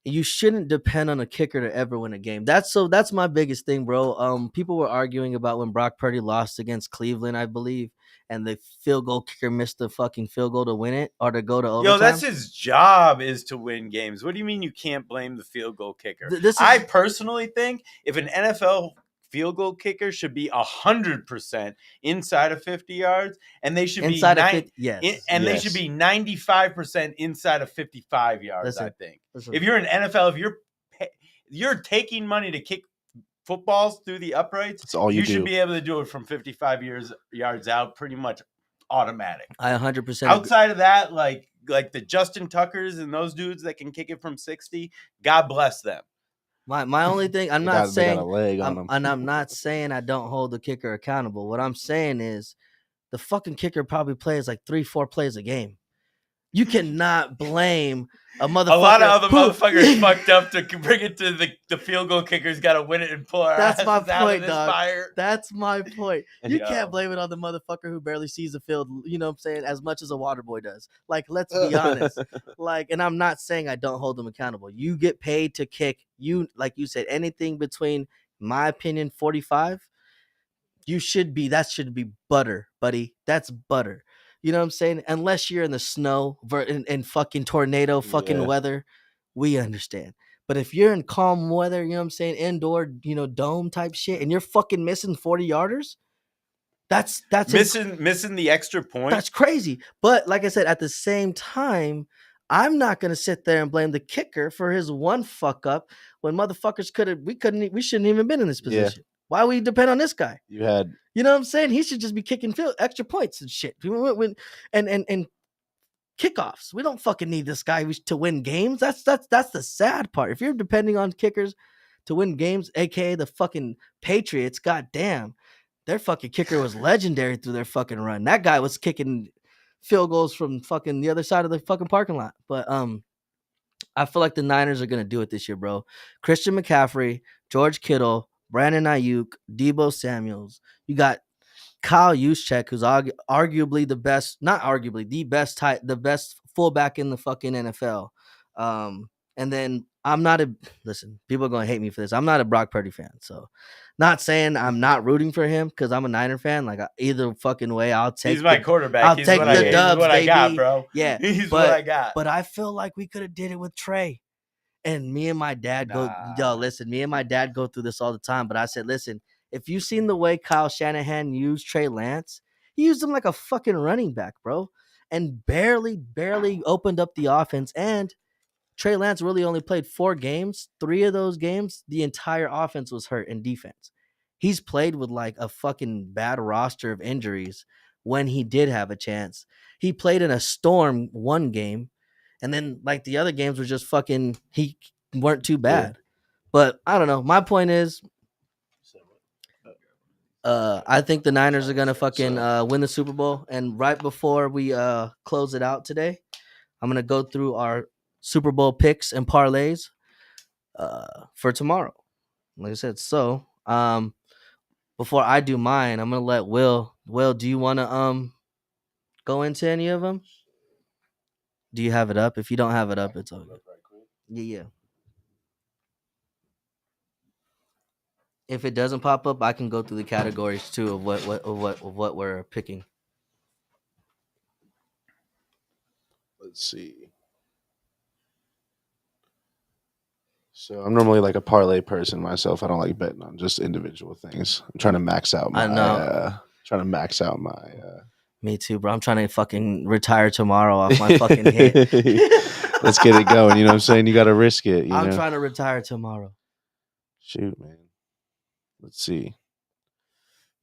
Speaker 1: You shouldn't depend on a kicker to ever win a game. That's my biggest thing, bro. People were arguing about when Brock Purdy lost against Cleveland, I believe, and the field goal kicker missed the fucking field goal to win it or to go to overtime.
Speaker 2: Yo, that's his job, is to win games. What do you mean you can't blame the field goal kicker? I personally think if an NFL field goal kicker should be 100% inside of 50 yards, and they should
Speaker 1: inside
Speaker 2: be
Speaker 1: of 50, yes,
Speaker 2: and they should be 95% inside of 55 yards.
Speaker 1: Listen,
Speaker 2: I think if you're an NFL, if you're taking money to kick footballs through the uprights,
Speaker 3: that's all you do.
Speaker 2: Should be able to do it from 55 yards out, pretty much automatic.
Speaker 1: I 100%
Speaker 2: outside of that, like the Justin Tuckers and those dudes that can kick it from 60, God bless them.
Speaker 1: My only thing, I'm
Speaker 3: They
Speaker 1: not
Speaker 3: got
Speaker 1: saying,
Speaker 3: a leg on them.
Speaker 1: and I'm not saying I don't hold the kicker accountable. What I'm saying is the fucking kicker probably plays like 3-4 plays a game. You cannot blame a motherfucker.
Speaker 2: A lot of other motherfuckers fucked up to bring it to the field goal kicker's got to win it and pull our
Speaker 1: That's my
Speaker 2: asses out of
Speaker 1: point,
Speaker 2: this
Speaker 1: dog.
Speaker 2: fire.
Speaker 1: That's my point. You
Speaker 2: Yo.
Speaker 1: can't blame it on the motherfucker who barely sees the field, you know what I'm saying, as much as a water boy does. Like, let's be honest. Like, and I'm not saying I don't hold them accountable. You get paid to kick. You, like you said, anything between, my opinion, 45, that should be butter, buddy. That's butter. You know what I'm saying? Unless you're in the snow in fucking tornado fucking weather, we understand. But if you're in calm weather, you know what I'm saying, indoor, dome type shit, and you're fucking missing 40-yarders, that's
Speaker 2: missing the extra point.
Speaker 1: That's crazy. But like I said, at the same time, I'm not gonna sit there and blame the kicker for his one fuck up when motherfuckers we shouldn't even been in this position. Why we depend on this guy? You know what I'm saying? He should just be kicking extra points and shit. And kickoffs. We don't fucking need this guy to win games. That's the sad part. If you're depending on kickers to win games, aka the fucking Patriots, goddamn, their fucking kicker was legendary through their fucking run. That guy was kicking field goals from fucking the other side of the fucking parking lot. But I feel like the Niners are gonna do it this year, bro. Christian McCaffrey, George Kittle, Brandon Ayuk, Deebo Samuels. You got Kyle Juszczyk, who's arguably the best, not arguably, the best fullback in the fucking NFL. And then listen, people are going to hate me for this. I'm not a Brock Purdy fan. So not saying I'm not rooting for him because I'm a Niner fan. Like, either fucking way, I'll take
Speaker 2: He's my quarterback.
Speaker 1: I'll take the dubs,
Speaker 2: he's what
Speaker 1: baby.
Speaker 2: I got, bro.
Speaker 1: Yeah.
Speaker 2: He's what I got.
Speaker 1: But I feel like we could have did it with Trey. And me and my dad me and my dad go through this all the time. But I said, listen, if you've seen the way Kyle Shanahan used Trey Lance, he used him like a fucking running back, bro. And barely opened up the offense. And Trey Lance really only played 4 games. 3 of those games, the entire offense was hurt in defense. He's played with like a fucking bad roster of injuries when he did have a chance. He played in a storm one game. And then, like, the other games were just fucking, he weren't too bad. Yeah. But I don't know. My point is, I think the Niners are going to fucking win the Super Bowl. And right before we close it out today, I'm going to go through our Super Bowl picks and parlays for tomorrow. Like I said, so before I do mine, I'm going to let Will. Will, do you want to go into any of them? Do you have it up? If you don't have it up, it's all good. Yeah. If it doesn't pop up, I can go through the categories too of what we're picking.
Speaker 3: Let's see. So I'm normally like a parlay person myself. I don't like betting on just individual things. I'm trying to max out my.
Speaker 1: Me too, bro. I'm trying to fucking retire tomorrow off my fucking hit.
Speaker 3: Let's get it going. You know what I'm saying? You got to risk it.
Speaker 1: I'm trying to retire tomorrow.
Speaker 3: Shoot, man. Let's see.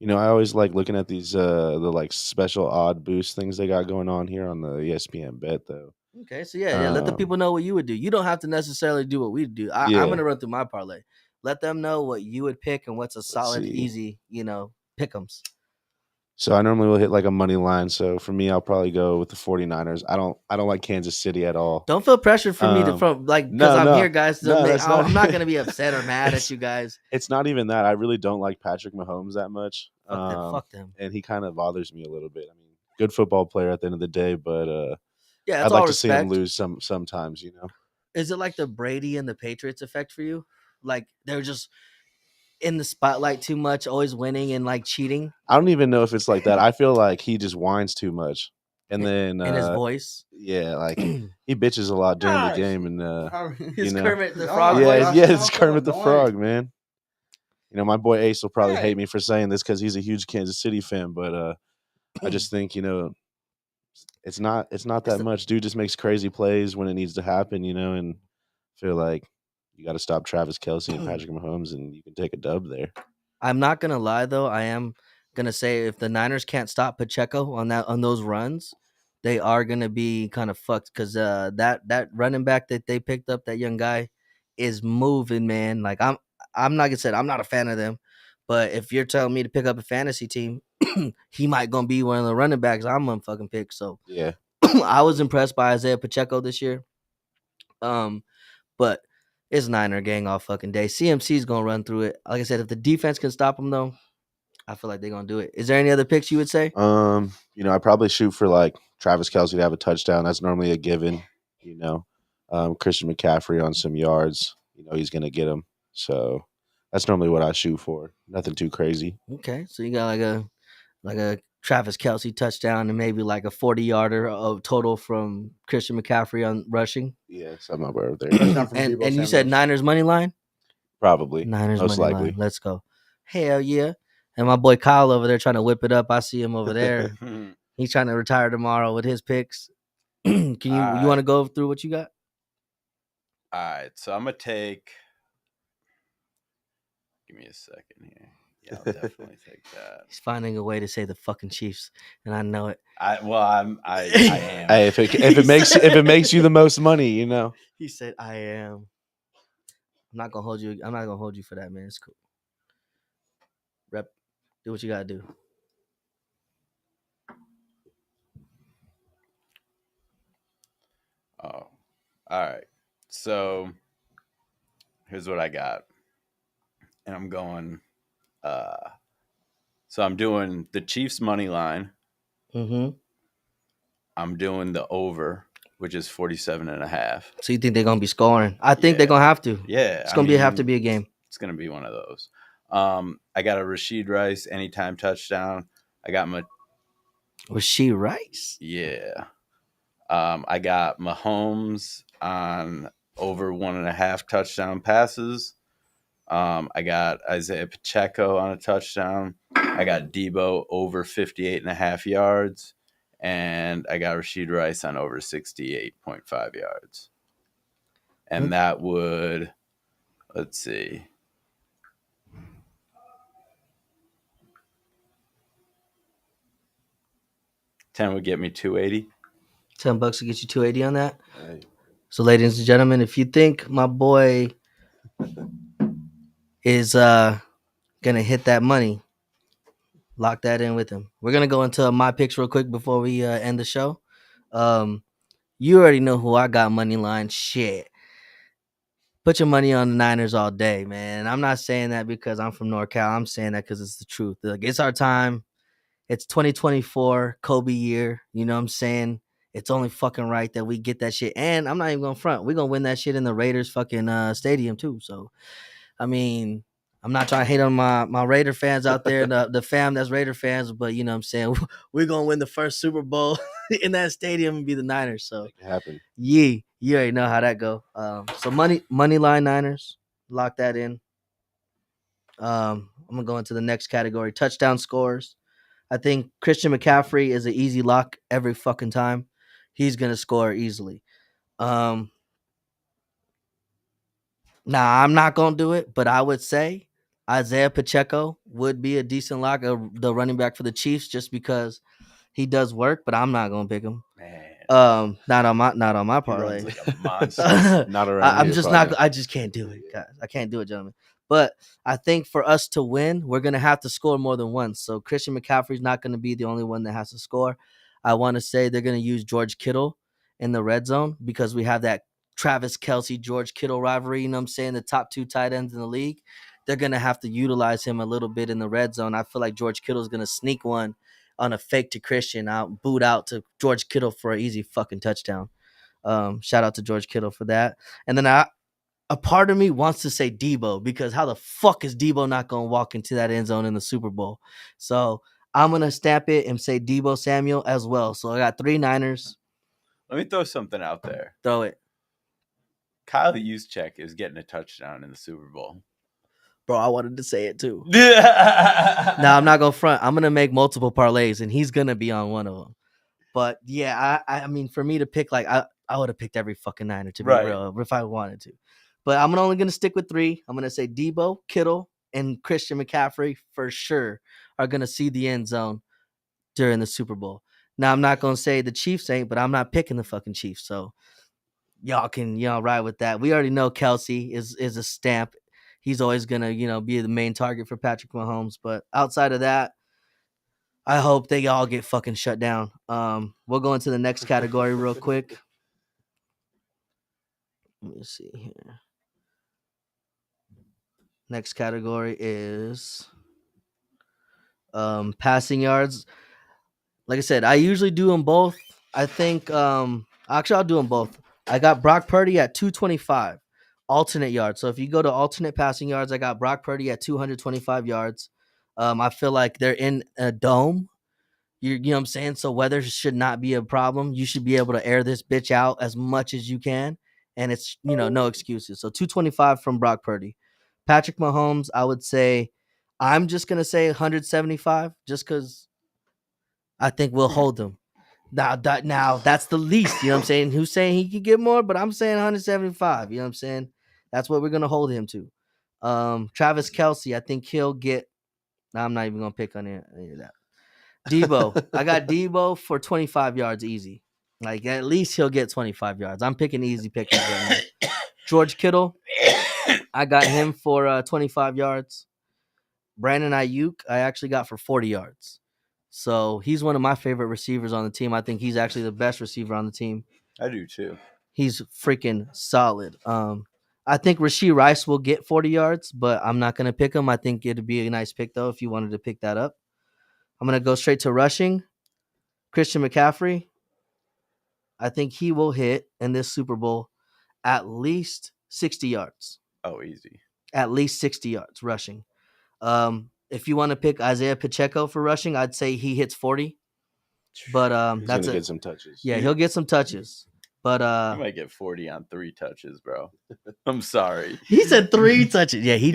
Speaker 3: I always like looking at these the like special odd boost things they got going on here on the ESPN bet though.
Speaker 1: Okay, so yeah. Let the people know what you would do. You don't have to necessarily do what we do. I'm gonna run through my parlay. Let them know what you would pick and what's a solid, easy, pick'ems.
Speaker 3: So I normally will hit like a money line. So for me, I'll probably go with the 49ers. I don't like Kansas City at all.
Speaker 1: Don't feel pressure for me to
Speaker 3: Um,
Speaker 1: from like because
Speaker 3: no,
Speaker 1: I'm
Speaker 3: no,
Speaker 1: here, guys. To
Speaker 3: no,
Speaker 1: make,
Speaker 3: that's not.
Speaker 1: I'm not gonna be upset or mad at
Speaker 3: it's,
Speaker 1: you guys.
Speaker 3: it's not even that. I really don't like Patrick Mahomes that much.
Speaker 1: Fuck them. Fuck them.
Speaker 3: And he kind of bothers me a little bit. I mean, good football player at the end of the day, but
Speaker 1: Yeah, it's
Speaker 3: I'd
Speaker 1: all
Speaker 3: like to see him
Speaker 1: respect.
Speaker 3: lose sometimes.
Speaker 1: Is it like the Brady and the Patriots effect for you? Like they're just in the spotlight too much, always winning and like cheating
Speaker 3: I don't even know if it's like that. I feel like he just whines too much, and
Speaker 1: in,
Speaker 3: then
Speaker 1: in his voice.
Speaker 3: yeah, like he bitches a lot during the
Speaker 4: Gosh.
Speaker 3: game, and
Speaker 1: His
Speaker 3: you know,
Speaker 1: Kermit the
Speaker 4: Oh
Speaker 1: Frog
Speaker 4: my
Speaker 3: yeah,
Speaker 1: voice.
Speaker 4: gosh,
Speaker 3: yeah,
Speaker 4: it
Speaker 3: it's
Speaker 4: sounds so
Speaker 3: Kermit the
Speaker 4: annoying.
Speaker 3: Frog, man. My boy Ace will probably
Speaker 4: Hey.
Speaker 3: hate me for saying this because he's a huge Kansas City fan, but I just think it's not
Speaker 1: It's
Speaker 3: that
Speaker 1: the-
Speaker 3: much. Dude just makes crazy plays when it needs to happen, and feel like you got to stop Travis Kelsey and Patrick Mahomes, and you can take a dub there.
Speaker 1: I'm not gonna lie though. I am gonna say if the Niners can't stop Pacheco on those runs, they are gonna be kind of fucked because that running back that they picked up, that young guy, is moving, man. Like I'm not gonna say I'm not a fan of them, but if you're telling me to pick up a fantasy team, he might gonna be one of the running backs I'm gonna fucking pick. So
Speaker 3: Yeah,
Speaker 1: I was impressed by Isaiah Pacheco this year. But it's Niner gang all fucking day. CMC's gonna run through it. Like I said, if the defense can stop them though, I feel like they're gonna do it. Is there any other picks you would say?
Speaker 3: I probably shoot for like Travis Kelsey to have a touchdown. That's normally a given. You know, Christian McCaffrey on some yards. He's gonna get them. So that's normally what I shoot for. Nothing too crazy.
Speaker 1: Okay, so you got like a Travis Kelsey touchdown and maybe like a 40-yarder of total from Christian McCaffrey on rushing.
Speaker 3: Yeah, something over there.
Speaker 4: Touchdown from
Speaker 1: and
Speaker 4: Deebo
Speaker 1: you said
Speaker 4: Samuels.
Speaker 1: Niners money line?
Speaker 3: Probably,
Speaker 1: Niners
Speaker 3: most
Speaker 1: money
Speaker 3: likely.
Speaker 1: line. Let's go. Hell yeah. And my boy Kyle over there trying to whip it up. I see him over there. He's trying to retire tomorrow with his picks. You want to go through what you got?
Speaker 2: All right, so I'm gonna take. Give me a second here. Yeah, I'll definitely take that.
Speaker 1: He's finding a way to say the fucking Chiefs, and I know it.
Speaker 2: I am.
Speaker 3: Hey, if it makes you the most money,
Speaker 1: He said, "I am." I'm not gonna hold you. I'm not gonna hold you for that, man. It's cool. Rep, do what you gotta do.
Speaker 2: Oh, all right. So here's what I got, and I'm going. So I'm doing the Chiefs money line.
Speaker 1: Mm-hmm.
Speaker 2: I'm doing the over, which is 47.5.
Speaker 1: So you think they're gonna be scoring? I think they're
Speaker 2: Yeah.
Speaker 1: gonna have to.
Speaker 2: Yeah,
Speaker 1: It's gonna have to be a game.
Speaker 2: It's gonna be one of those. I got a Rashid Rice anytime touchdown. I got my
Speaker 1: Was she Rice?
Speaker 2: yeah. I got Mahomes on over 1.5 touchdown passes. I got Isaiah Pacheco on a touchdown. I got Debo over 58.5 yards. And I got Rashid Rice on over 68.5 yards. And that would, let's see. $10 would get me 280.
Speaker 1: $10 to get you 280 on that.
Speaker 3: Hey.
Speaker 1: So, ladies and gentlemen, if you think my boy is gonna hit that money, lock that in with him. We're gonna go into my picks real quick before we end the show. You already know who I got money line. Shit. Put your money on the Niners all day, man. And I'm not saying that because I'm from NorCal. I'm saying that because it's the truth. Like, it's our time. It's 2024 Kobe year. You know what I'm saying? It's only fucking right that we get that shit. And I'm not even going to front. We're going to win that shit in the Raiders fucking stadium too. So, I mean, I'm not trying to hate on my Raider fans out there, the fam that's Raider fans, but you know what I'm saying? We're going to win the first Super Bowl in that stadium and be the Niners. So,
Speaker 3: Make it happen.
Speaker 1: yeah, you already know how that go. So money line Niners, lock that in. I'm gonna go into the next category: touchdown scores. I think Christian McCaffrey is an easy lock every fucking time. He's gonna score easily. Now I'm not gonna do it, but I would say Isaiah Pacheco would be a decent lock, the running back for the Chiefs, just because he does work. But I'm not gonna pick him.
Speaker 2: Man.
Speaker 1: Not on my
Speaker 2: He
Speaker 1: parlay.
Speaker 2: runs like a monster.
Speaker 3: Not around
Speaker 1: I'm
Speaker 3: here,
Speaker 1: just
Speaker 3: probably.
Speaker 1: not. I just can't do it, guys. I can't do it, gentlemen. But I think for us to win, we're gonna have to score more than once. So Christian McCaffrey's not gonna be the only one that has to score. I want to say they're gonna use George Kittle in the red zone because we have that Travis Kelsey George Kittle rivalry. You know what I'm saying? The top two tight ends in the league. They're gonna have to utilize him a little bit in the red zone. I feel like George Kittle's gonna sneak one on a fake to Christian out, boot out to George Kittle for an easy fucking touchdown. Shout out to George Kittle for that. And then a part of me wants to say Debo because how the fuck is Debo not going to walk into that end zone in the Super Bowl? So I'm going to stamp it and say Debo Samuel as well. So I got 3 Niners.
Speaker 2: Let me throw something out there.
Speaker 1: Throw it.
Speaker 2: Kyle Juszczyk is getting a touchdown in the Super Bowl.
Speaker 1: Bro, I wanted to say it too.
Speaker 2: Yeah.
Speaker 1: Now I'm not going to front. I'm going to make multiple parlays and he's going to be on one of them. But yeah, I mean, for me to pick, like, I would have picked every fucking Niner to be real if I wanted to. But I'm only going to stick with 3. I'm going to say Debo, Kittle, and Christian McCaffrey for sure are going to see the end zone during the Super Bowl. Now, I'm not going to say the Chiefs ain't, but I'm not picking the fucking Chiefs. So y'all can, ride with that. We already know Kelsey is a stamp. He's always going to, be the main target for Patrick Mahomes. But outside of that, I hope they all get fucking shut down. We'll go into the next category real quick. Let me see here. Next category is passing yards. Like I said, I usually do them both. I think actually I'll do them both. I got Brock Purdy at 225 alternate yards. So if you go to alternate passing yards, I got Brock Purdy at 225 yards. I feel like they're in a dome. You know what I'm saying? So weather should not be a problem. You should be able to air this bitch out as much as you can. And it's, no excuses. So 225 from Brock Purdy. Patrick Mahomes, I would say, I'm just going to say 175 just because I think we'll hold him. Now, that's the least. You know what I'm saying? Who's saying he could get more? But I'm saying 175. You know what I'm saying? That's what we're going to hold him to. Travis Kelsey, I think he'll get. Now, I'm not even going to pick on any of that. Debo. I got Debo for 25 yards easy. Like, at least he'll get 25 yards. I'm picking easy pickers right now. George Kittle. I got him for 25 yards. Brandon Ayuk, I actually got for 40 yards. So he's one of my favorite receivers on the team. I think he's actually the best receiver on the team.
Speaker 2: I do too.
Speaker 1: He's freaking solid. I think Rashee Rice will get 40 yards, but I'm not going to pick him. I think it'd be a nice pick, though, if you wanted to pick that up. I'm going to go straight to rushing. Christian McCaffrey. I think he will hit in this Super Bowl at least 60 yards.
Speaker 2: Oh, easy.
Speaker 1: At least 60 yards rushing. If you want to pick Isaiah Pacheco for rushing, I'd say he hits 40. But
Speaker 3: He's
Speaker 1: that's
Speaker 3: gonna get some touches.
Speaker 1: Yeah, he'll get some touches. But
Speaker 2: He might get 40 on 3 touches, bro. I'm sorry.
Speaker 1: he said 3 touches. Yeah, he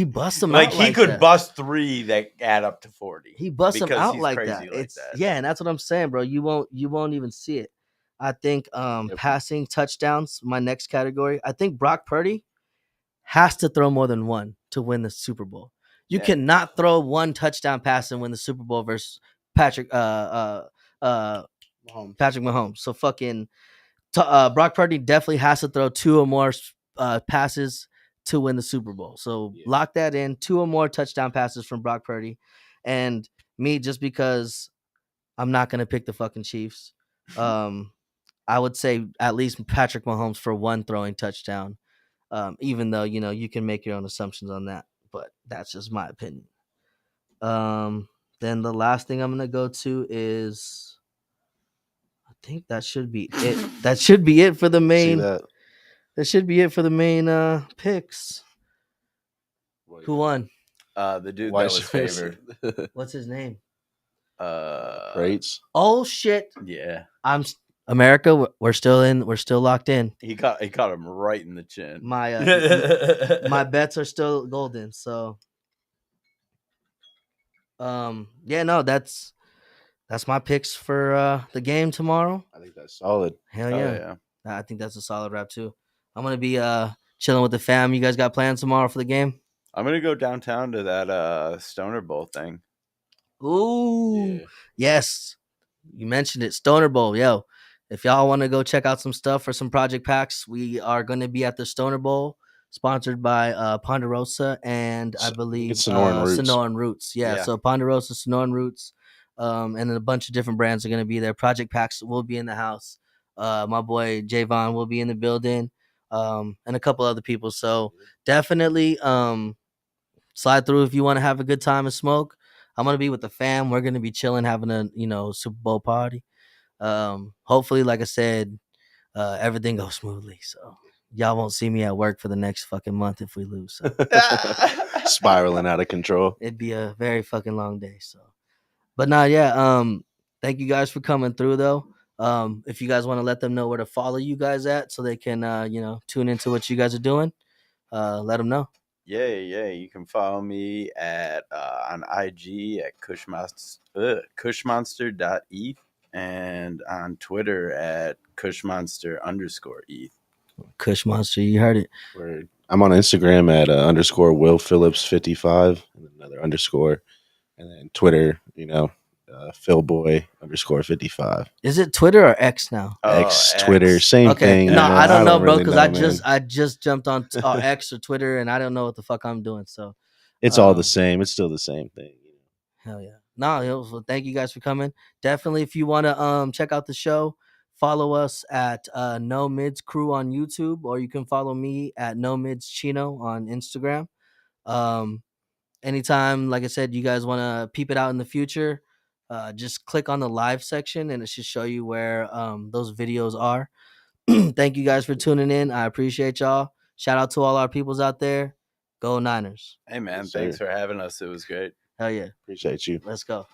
Speaker 1: busts them
Speaker 2: Like
Speaker 1: out
Speaker 2: he
Speaker 1: like
Speaker 2: could
Speaker 1: that.
Speaker 2: bust 3 that add up to 40.
Speaker 1: He busts them
Speaker 2: because
Speaker 1: out
Speaker 2: he's
Speaker 1: like
Speaker 2: crazy
Speaker 1: that.
Speaker 2: like
Speaker 1: It's
Speaker 2: that.
Speaker 1: yeah, and that's what I'm saying, bro. You won't even see it. I think passing touchdowns, my next category. I think Brock Purdy has to throw more than one to win the Super Bowl. You cannot throw 1 touchdown pass and win the Super Bowl versus Patrick Mahomes. So fucking Brock Purdy definitely has to throw 2 or more passes to win the Super Bowl. So lock that in. 2 or more touchdown passes from Brock Purdy. And me, just because I'm not gonna pick the fucking Chiefs, I would say at least Patrick Mahomes for 1 throwing touchdown. Even though you can make your own assumptions on that, but that's just my opinion. Then the last thing I'm gonna go to is, I think that should be it. That should be it for the main. That should be it for the main picks. Who won?
Speaker 2: The dude that was favored.
Speaker 1: What's his name?
Speaker 3: Rates.
Speaker 1: Oh shit!
Speaker 2: Yeah,
Speaker 1: America. We're still locked in.
Speaker 2: he caught him right in the chin.
Speaker 1: My bets are still golden. So, that's my picks for the game tomorrow.
Speaker 3: I think that's solid.
Speaker 1: Hell yeah. I think that's a solid wrap too. I'm gonna be chilling with the fam. You guys got plans tomorrow for the game?
Speaker 2: I'm gonna go downtown to that Stoner Bowl thing.
Speaker 1: Ooh, yes. You mentioned it, Stoner Bowl, yo. if y'all want to go check out some stuff for some project packs, we are going to be at the Stoner Bowl, sponsored by Ponderosa and I
Speaker 3: I think
Speaker 1: believe
Speaker 3: it's Sonoran Roots.
Speaker 1: Sonoran Roots. Yeah,
Speaker 2: Yeah.
Speaker 1: so Ponderosa, Sonoran Roots, and then a bunch of different brands are going to be there. Project packs will be in the house. My boy Javon will be in the building, and a couple other people. So definitely slide through if you want to have a good time and smoke. I'm gonna be with the fam. We're gonna be chilling, having a Super Bowl party. Hopefully, like I said, everything goes smoothly. So y'all won't see me at work for the next fucking month if we lose. So
Speaker 3: Spiraling out of control.
Speaker 1: it'd be a very fucking long day. So, but nah, yeah. Thank you guys for coming through though. If you guys want to let them know where to follow you guys at, so they can tune into what you guys are doing, let them know.
Speaker 2: Yeah. You can follow me at on IG at kushmonster.eth and on Twitter at kushmonster_eth.
Speaker 1: Kush Monster, you heard it.
Speaker 3: I'm on Instagram at _ Will Phillips 55 and another underscore, and then Twitter, Philboy _55.
Speaker 1: Is it Twitter or X now?
Speaker 3: X,
Speaker 2: X.
Speaker 3: Twitter, same
Speaker 1: Okay,
Speaker 3: thing.
Speaker 1: no, I don't know, bro,
Speaker 3: really
Speaker 1: because
Speaker 3: know,
Speaker 1: I
Speaker 3: man.
Speaker 1: just jumped on X or Twitter, and I don't know what the fuck I'm doing. So
Speaker 3: It's all the
Speaker 1: um,
Speaker 3: same. It's still the same thing.
Speaker 1: hell yeah. No, well, thank you guys for coming. Definitely, if you want to check out the show, follow us at No Mids Crew on YouTube, or you can follow me at No Mids Chino on Instagram. Um, anytime, like I said, you guys want to peep it out in the future, just click on the live section, and it should show you where those videos are. Thank you guys for tuning in. I appreciate y'all. Shout out to all our peoples out there. Go Niners.
Speaker 2: Hey, man,
Speaker 3: Yes,
Speaker 2: thanks
Speaker 3: sir.
Speaker 2: for having us. It was great.
Speaker 1: Hell yeah.
Speaker 3: Appreciate you.
Speaker 1: Let's go.